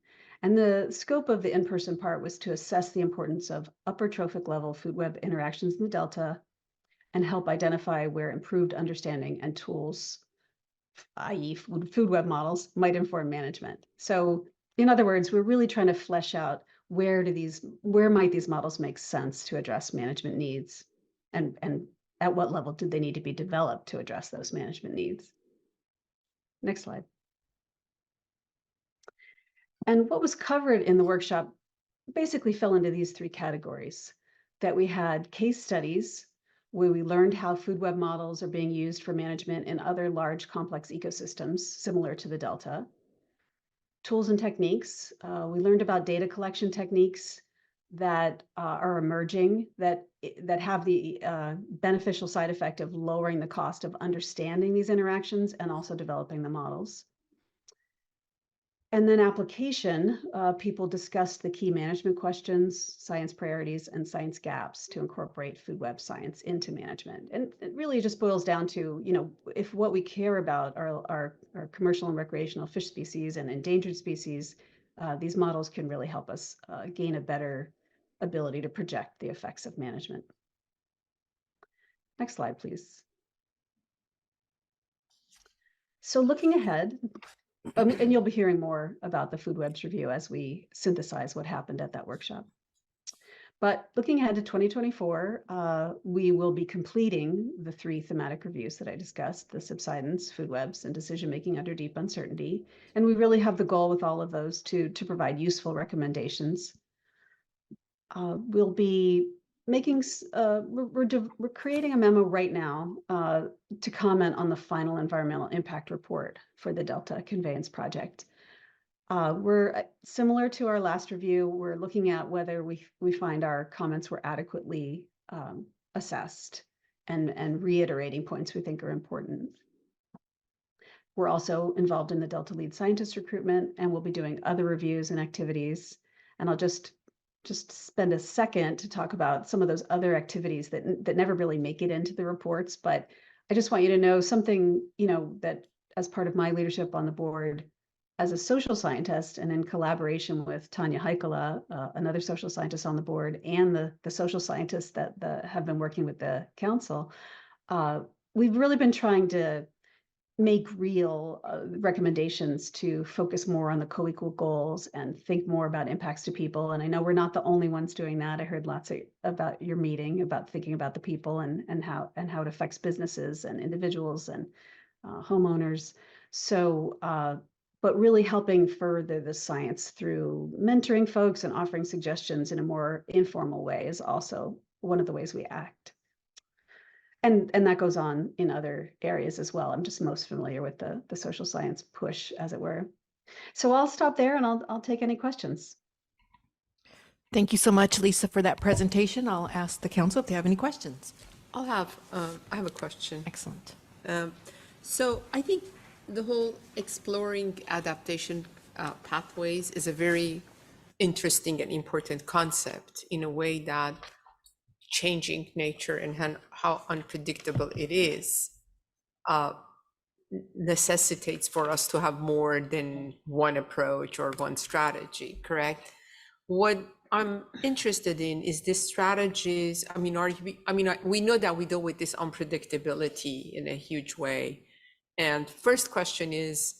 And the scope of the in-person part was to assess the importance of upper trophic level food web interactions in the Delta, and help identify where improved understanding and tools, i.e. food web models, might inform management. So in other words, we're really trying to flesh out where might these models make sense to address management needs, and at what level did they need to be developed to address those management needs. Next slide. And what was covered in the workshop basically fell into these three categories: that we had case studies where we learned how food web models are being used for management in other large complex ecosystems similar to the Delta. Tools and techniques. We learned about data collection techniques that are emerging that have the beneficial side effect of lowering the cost of understanding these interactions and also developing the models. And then application, people discussed the key management questions, science priorities, and science gaps to incorporate food web science into management. And it really just boils down to, if what we care about are commercial and recreational fish species and endangered species, these models can really help us gain a better ability to project the effects of management. Next slide, please. So looking ahead, and you'll be hearing more about the food webs review as we synthesize what happened at that workshop. But looking ahead to 2024, we will be completing the 3 thematic reviews that I discussed: the subsidence, food webs, and decision-making under deep uncertainty. And we really have the goal with all of those to provide useful recommendations. We'll be making, we're creating a memo right now to comment on the final environmental impact report for the Delta Conveyance Project. We're similar to our last review. We're looking at whether we find our comments were adequately assessed and reiterating points we think are important. We're also involved in the Delta lead scientist recruitment, and we'll be doing other reviews and activities. And I'll just spend a second to talk about some of those other activities that never really make it into the reports. But I just want you to know something, that as part of my leadership on the board, as a social scientist and in collaboration with Tanya Heikola, another social scientist on the board, and the social scientists that have been working with the council, we've really been trying to make real recommendations to focus more on the co-equal goals and think more about impacts to people. And I know we're not the only ones doing that. I heard lots about your meeting, about thinking about the people and how it affects businesses and individuals and homeowners. So, but really helping further the science through mentoring folks and offering suggestions in a more informal way is also one of the ways we act. And that goes on in other areas as well. I'm just most familiar with the social science push, as it were. So I'll stop there and I'll take any questions. Thank you so much, Lisa, for that presentation. I'll ask the council if they have any questions. I have a question. Excellent. So I think the whole exploring adaptation pathways is a very interesting and important concept in a way that changing nature and how unpredictable it is necessitates for us to have more than one approach or one strategy, correct? What I'm interested in is the strategies. I mean, we know that we deal with this unpredictability in a huge way. And first question is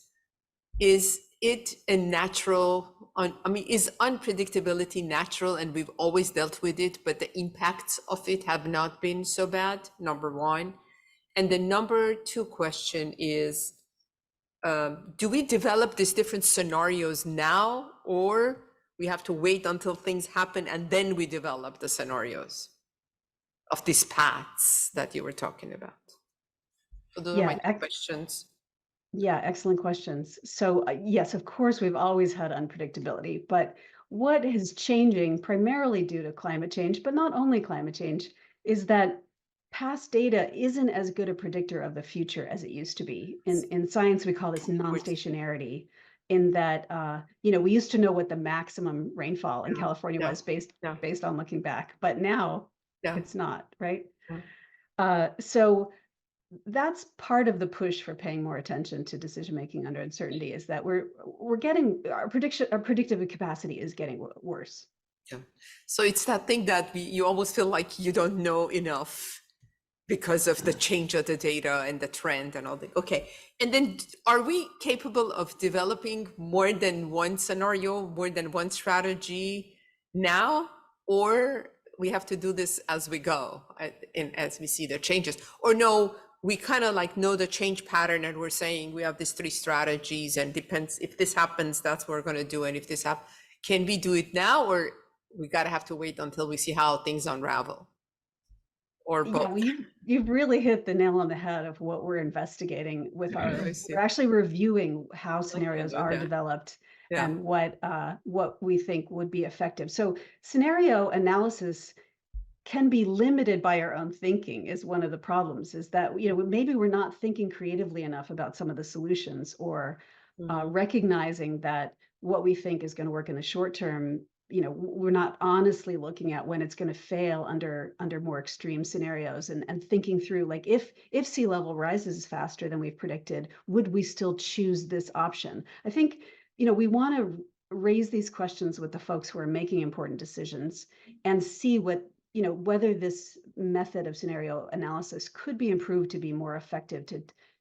it a natural, is unpredictability natural and we've always dealt with it, but the impacts of it have not been so bad, number one. And the number two question is, do we develop these different scenarios now, or we have to wait until things happen and then we develop the scenarios of these paths that you were talking about? So those are my two questions. Yeah, excellent questions. So yes, of course, we've always had unpredictability, but what is changing primarily due to climate change, but not only climate change, is that past data isn't as good a predictor of the future as it used to be. In science, we call this non-stationarity, in that, we used to know what the maximum rainfall in California was based on looking back, but now it's not, right? So that's part of the push for paying more attention to decision making under uncertainty, is that we're getting our predictive capacity is getting worse. Yeah. So it's that thing that you almost feel like you don't know enough because of the change of the data and the trend and all that. Okay. And then are we capable of developing more than one scenario, more than one strategy now, or we have to do this as we go and as we see the changes? Or no, we kind of like know the change pattern and we're saying we have these three strategies and depends if this happens, that's what we're going to do. And if this happens, can we do it now, or we got to have to wait until we see how things unravel? Or both? Yeah, well, you've really hit the nail on the head of what we're investigating with we're actually reviewing how scenarios are developed and what we think would be effective. So scenario analysis can be limited by our own thinking is one of the problems, is that, maybe we're not thinking creatively enough about some of the solutions, or recognizing that what we think is going to work in the short term, we're not honestly looking at when it's going to fail under more extreme scenarios, and thinking through, like, if sea level rises faster than we've predicted, would we still choose this option? I think, we want to raise these questions with the folks who are making important decisions and see what, whether this method of scenario analysis could be improved to be more effective,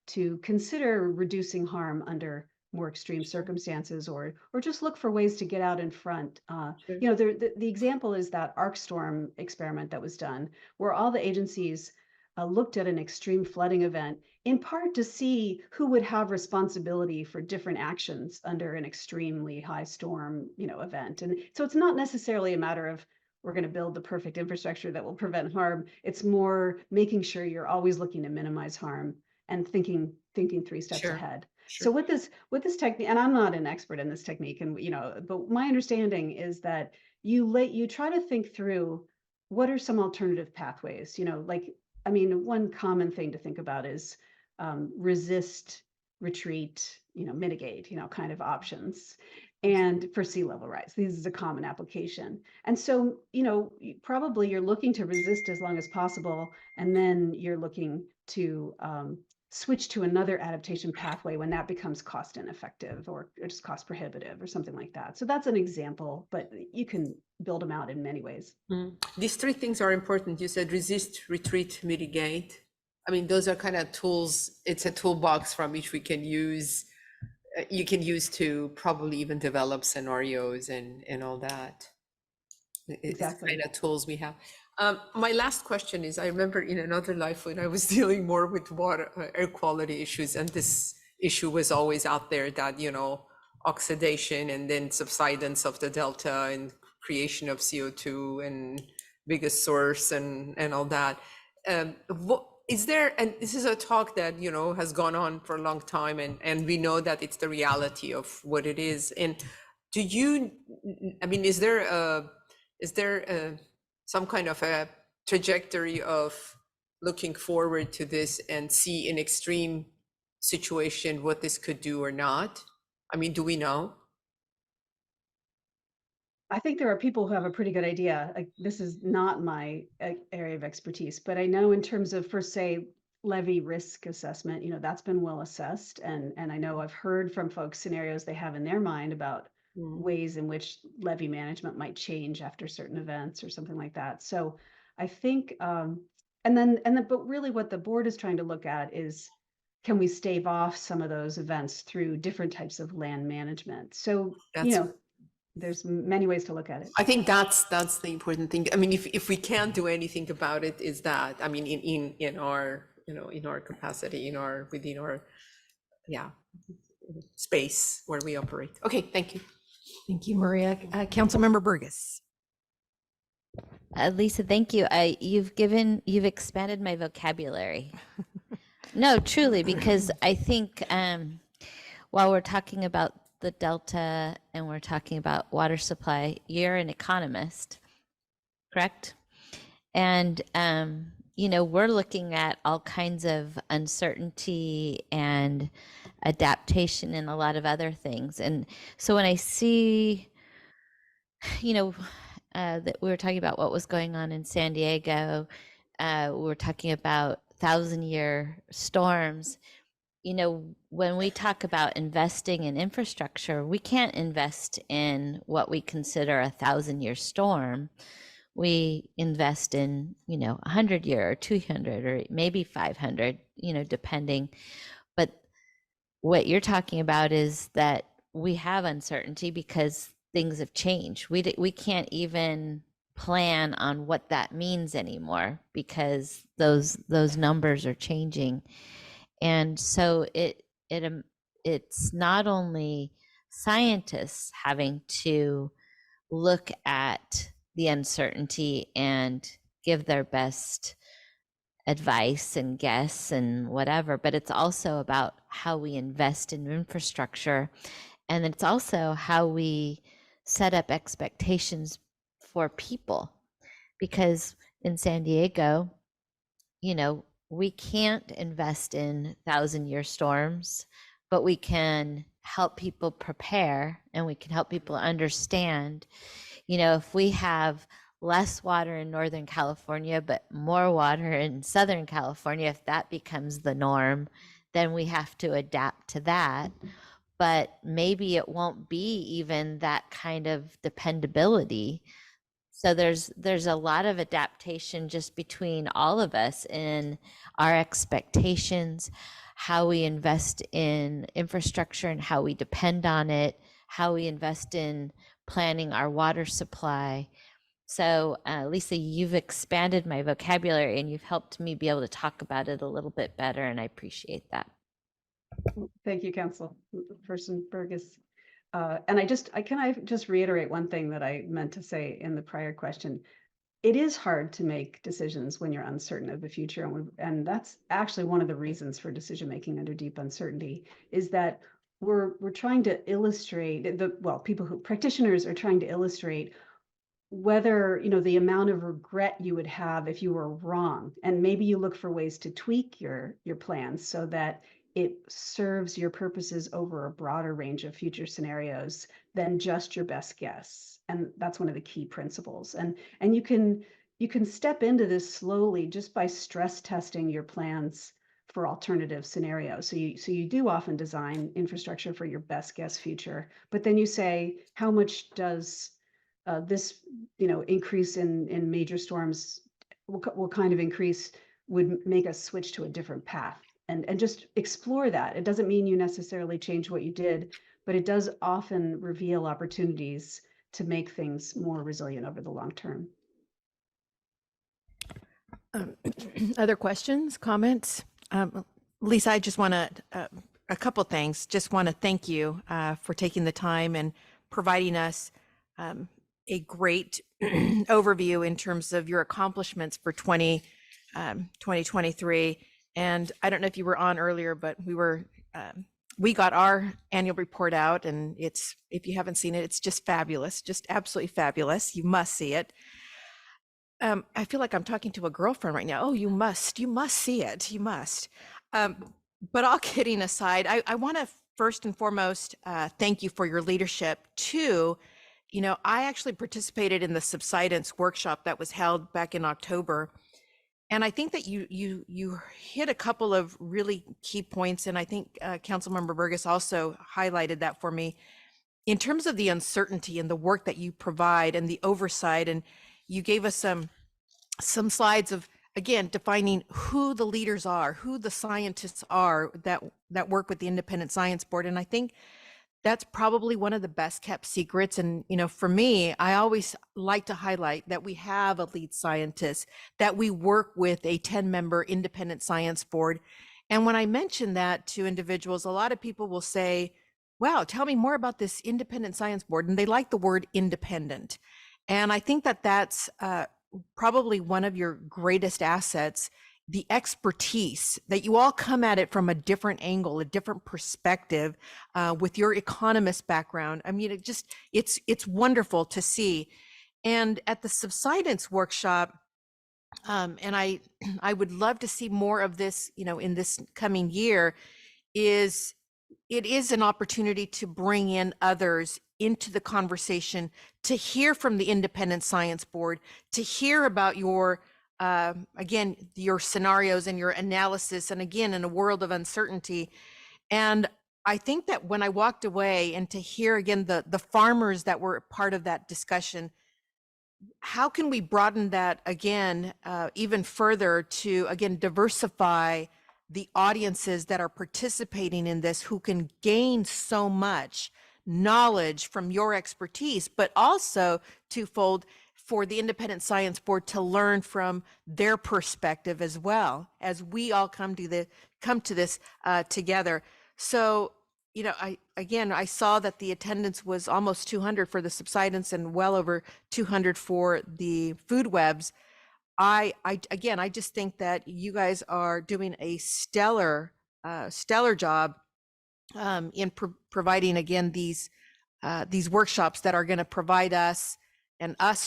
to consider reducing harm under more extreme circumstances, or just look for ways to get out in front. The example is that ArcStorm experiment that was done, where all the agencies looked at an extreme flooding event, in part to see who would have responsibility for different actions under an extremely high storm, event. And so it's not necessarily a matter of we're going to build the perfect infrastructure that will prevent harm. It's more making sure you're always looking to minimize harm and thinking 3 steps ahead. So with this technique, and I'm not an expert in this technique, and but my understanding is that you try to think through what are some alternative pathways. One common thing to think about is resist, retreat, mitigate, kind of options. And for sea level rise, this is a common application. And so, probably you're looking to resist as long as possible, and then you're looking to switch to another adaptation pathway when that becomes cost ineffective or just cost prohibitive or something like that. So that's an example, but you can build them out in many ways. These three things are important. You said resist, retreat, mitigate. I mean, those are kind of tools. It's a toolbox from which we can use. You can use to probably even develop scenarios and all that. It's Exactly. kind of tools we have. My last question is, I remember in another life when I was dealing more with water, air quality issues, and this issue was always out there that, you know, oxidation and then subsidence of the delta and creation of CO2 and biggest source and all that. What is there, and this is a talk that, you know, has gone on for a long time, and we know that it's the reality of what it is. And do you, I mean, is there some kind of a trajectory of looking forward to this and see in extreme situation what this could do or not? I mean, do we know? I think there are people who have a pretty good idea. Like, this is not my area of expertise, but I know in terms of, for say, levy risk assessment, you know, that's been well assessed. And I know I've heard from folks scenarios they have in their mind about ways in which levy management might change after certain events or something like that. So I think, but really what the board is trying to look at is, can we stave off some of those events through different types of land management? So, you know, there's many ways to look at it. I think that's the important thing. I mean, if we can't do anything about it, is that, I mean, in our, you know, in our capacity, within our, space where we operate. Okay, thank you. Thank you, Maria. Councilmember Burgess. Lisa, thank you. You've expanded my vocabulary. No, truly, because I think while we're talking about the Delta and we're talking about water supply, you're an economist, correct? And, you know, we're looking at all kinds of uncertainty and adaptation and a lot of other things. And so when I see, you know, that we were talking about what was going on in San Diego, we were talking about 1,000-year storms. You know, when we talk about investing in infrastructure, we can't invest in what we consider a 1,000-year storm. We invest in, you know, 100-year or 200 or maybe 500, you know, depending. But what you're talking about is that we have uncertainty because things have changed. We can't even plan on what that means anymore because those numbers are changing. And so it's not only scientists having to look at the uncertainty and give their best advice and guess and whatever, but it's also about how we invest in infrastructure. And it's also how we set up expectations for people. Because in San Diego, you know, we can't invest in 1,000-year storms, but we can help people prepare and we can help people understand, you know, if we have less water in Northern California, but more water in Southern California, if that becomes the norm, then we have to adapt to that. But maybe it won't be even that kind of dependability. So there's a lot of adaptation just between all of us in our expectations, how we invest in infrastructure and how we depend on it, how we invest in planning our water supply. So Lisa, you've expanded my vocabulary and you've helped me be able to talk about it a little bit better, and I appreciate that. Thank you, Councilperson Burgess. And can I just reiterate one thing that I meant to say in the prior question? It is hard to make decisions when you're uncertain of the future. And that's actually one of the reasons for decision making under deep uncertainty, is that we're trying to illustrate practitioners are trying to illustrate whether, you know, the amount of regret you would have if you were wrong. And maybe you look for ways to tweak your plans so that it serves your purposes over a broader range of future scenarios than just your best guess. And that's one of the key principles. And you can step into this slowly just by stress testing your plans for alternative scenarios. So you do often design infrastructure for your best guess future, but then you say, how much does this, increase in major storms, what kind of increase would make us switch to a different path? And just explore that. It doesn't mean you necessarily change what you did, but it does often reveal opportunities to make things more resilient over the long term. Other questions, comments? Lisa, I just want to, a couple things. Just want to thank you for taking the time and providing us a great overview in terms of your accomplishments for 2023. And I don't know if you were on earlier, but we got our annual report out, and if you haven't seen it, it's just fabulous, just absolutely fabulous. You must see it. I feel like I'm talking to a girlfriend right now. Oh, you must see it. You must. But all kidding aside, I want to first and foremost thank you for your leadership too. I actually participated in the subsidence workshop that was held back in October. And I think that you hit a couple of really key points. And I think Councilmember Burgess also highlighted that for me in terms of the uncertainty and the work that you provide and the oversight. And you gave us some slides of, again, defining who the leaders are, who the scientists are that work with the Independent Science Board. And I think that's probably one of the best kept secrets. And, for me, I always like to highlight that we have a lead scientist, that we work with a 10-member Independent Science Board. And when I mention that to individuals, a lot of people will say, wow, tell me more about this Independent Science Board. And they like the word independent. And I think that that's probably one of your greatest assets, the expertise that you all come at it from a different angle, a different perspective, with your economist background. I mean, it's wonderful to see. And at the subsidence workshop, and I would love to see more of this, in this coming year, it is an opportunity to bring in others into the conversation, to hear from the Independent Science Board, to hear about your, again, your scenarios and your analysis, and again, in a world of uncertainty. And I think that when I walked away and to hear again the farmers that were part of that discussion, how can we broaden that again, even further to, again, diversify the audiences that are participating in this, who can gain so much knowledge from your expertise, but also twofold for the Independent Science Board to learn from their perspective as well, as we all come to this together. So, I saw that the attendance was almost 200 for the subsidence and well over 200 for the food webs. I just think that you guys are doing a stellar job in providing, again, these workshops that are going to provide us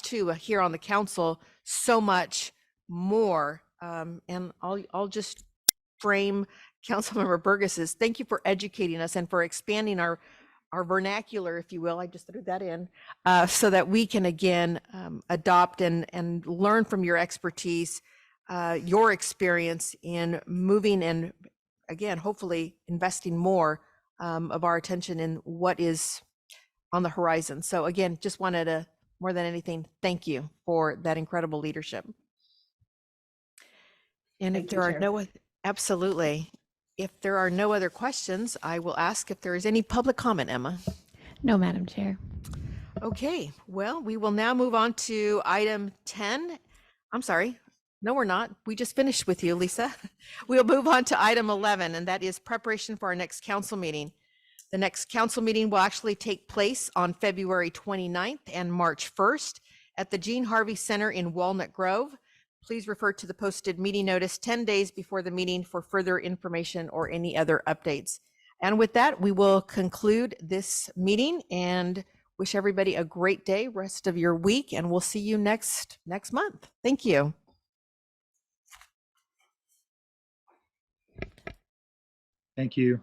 too here on the council so much more. And I'll just frame Councilmember Burgess's thank you for educating us and for expanding our vernacular, if you will. I just threw that in so that we can again adopt and learn from your expertise, your experience in moving and, again, hopefully investing more of our attention in what is on the horizon. So again, just wanted to, more than anything, thank you for that incredible leadership. And if there are no, absolutely. If there are no other questions, I will ask if there is any public comment, Emma. No, Madam Chair. Okay, well, we will now move on to item 10. I'm sorry. No, we're not. We just finished with you, Lisa. We'll move on to item 11, and that is preparation for our next council meeting. The next council meeting will actually take place on February 29th and March 1st at the Gene Harvey Center in Walnut Grove. Please refer to the posted meeting notice 10 days before the meeting for further information or any other updates. And with that, we will conclude this meeting and wish everybody a great day, rest of your week, and we'll see you next month. Thank you. Thank you.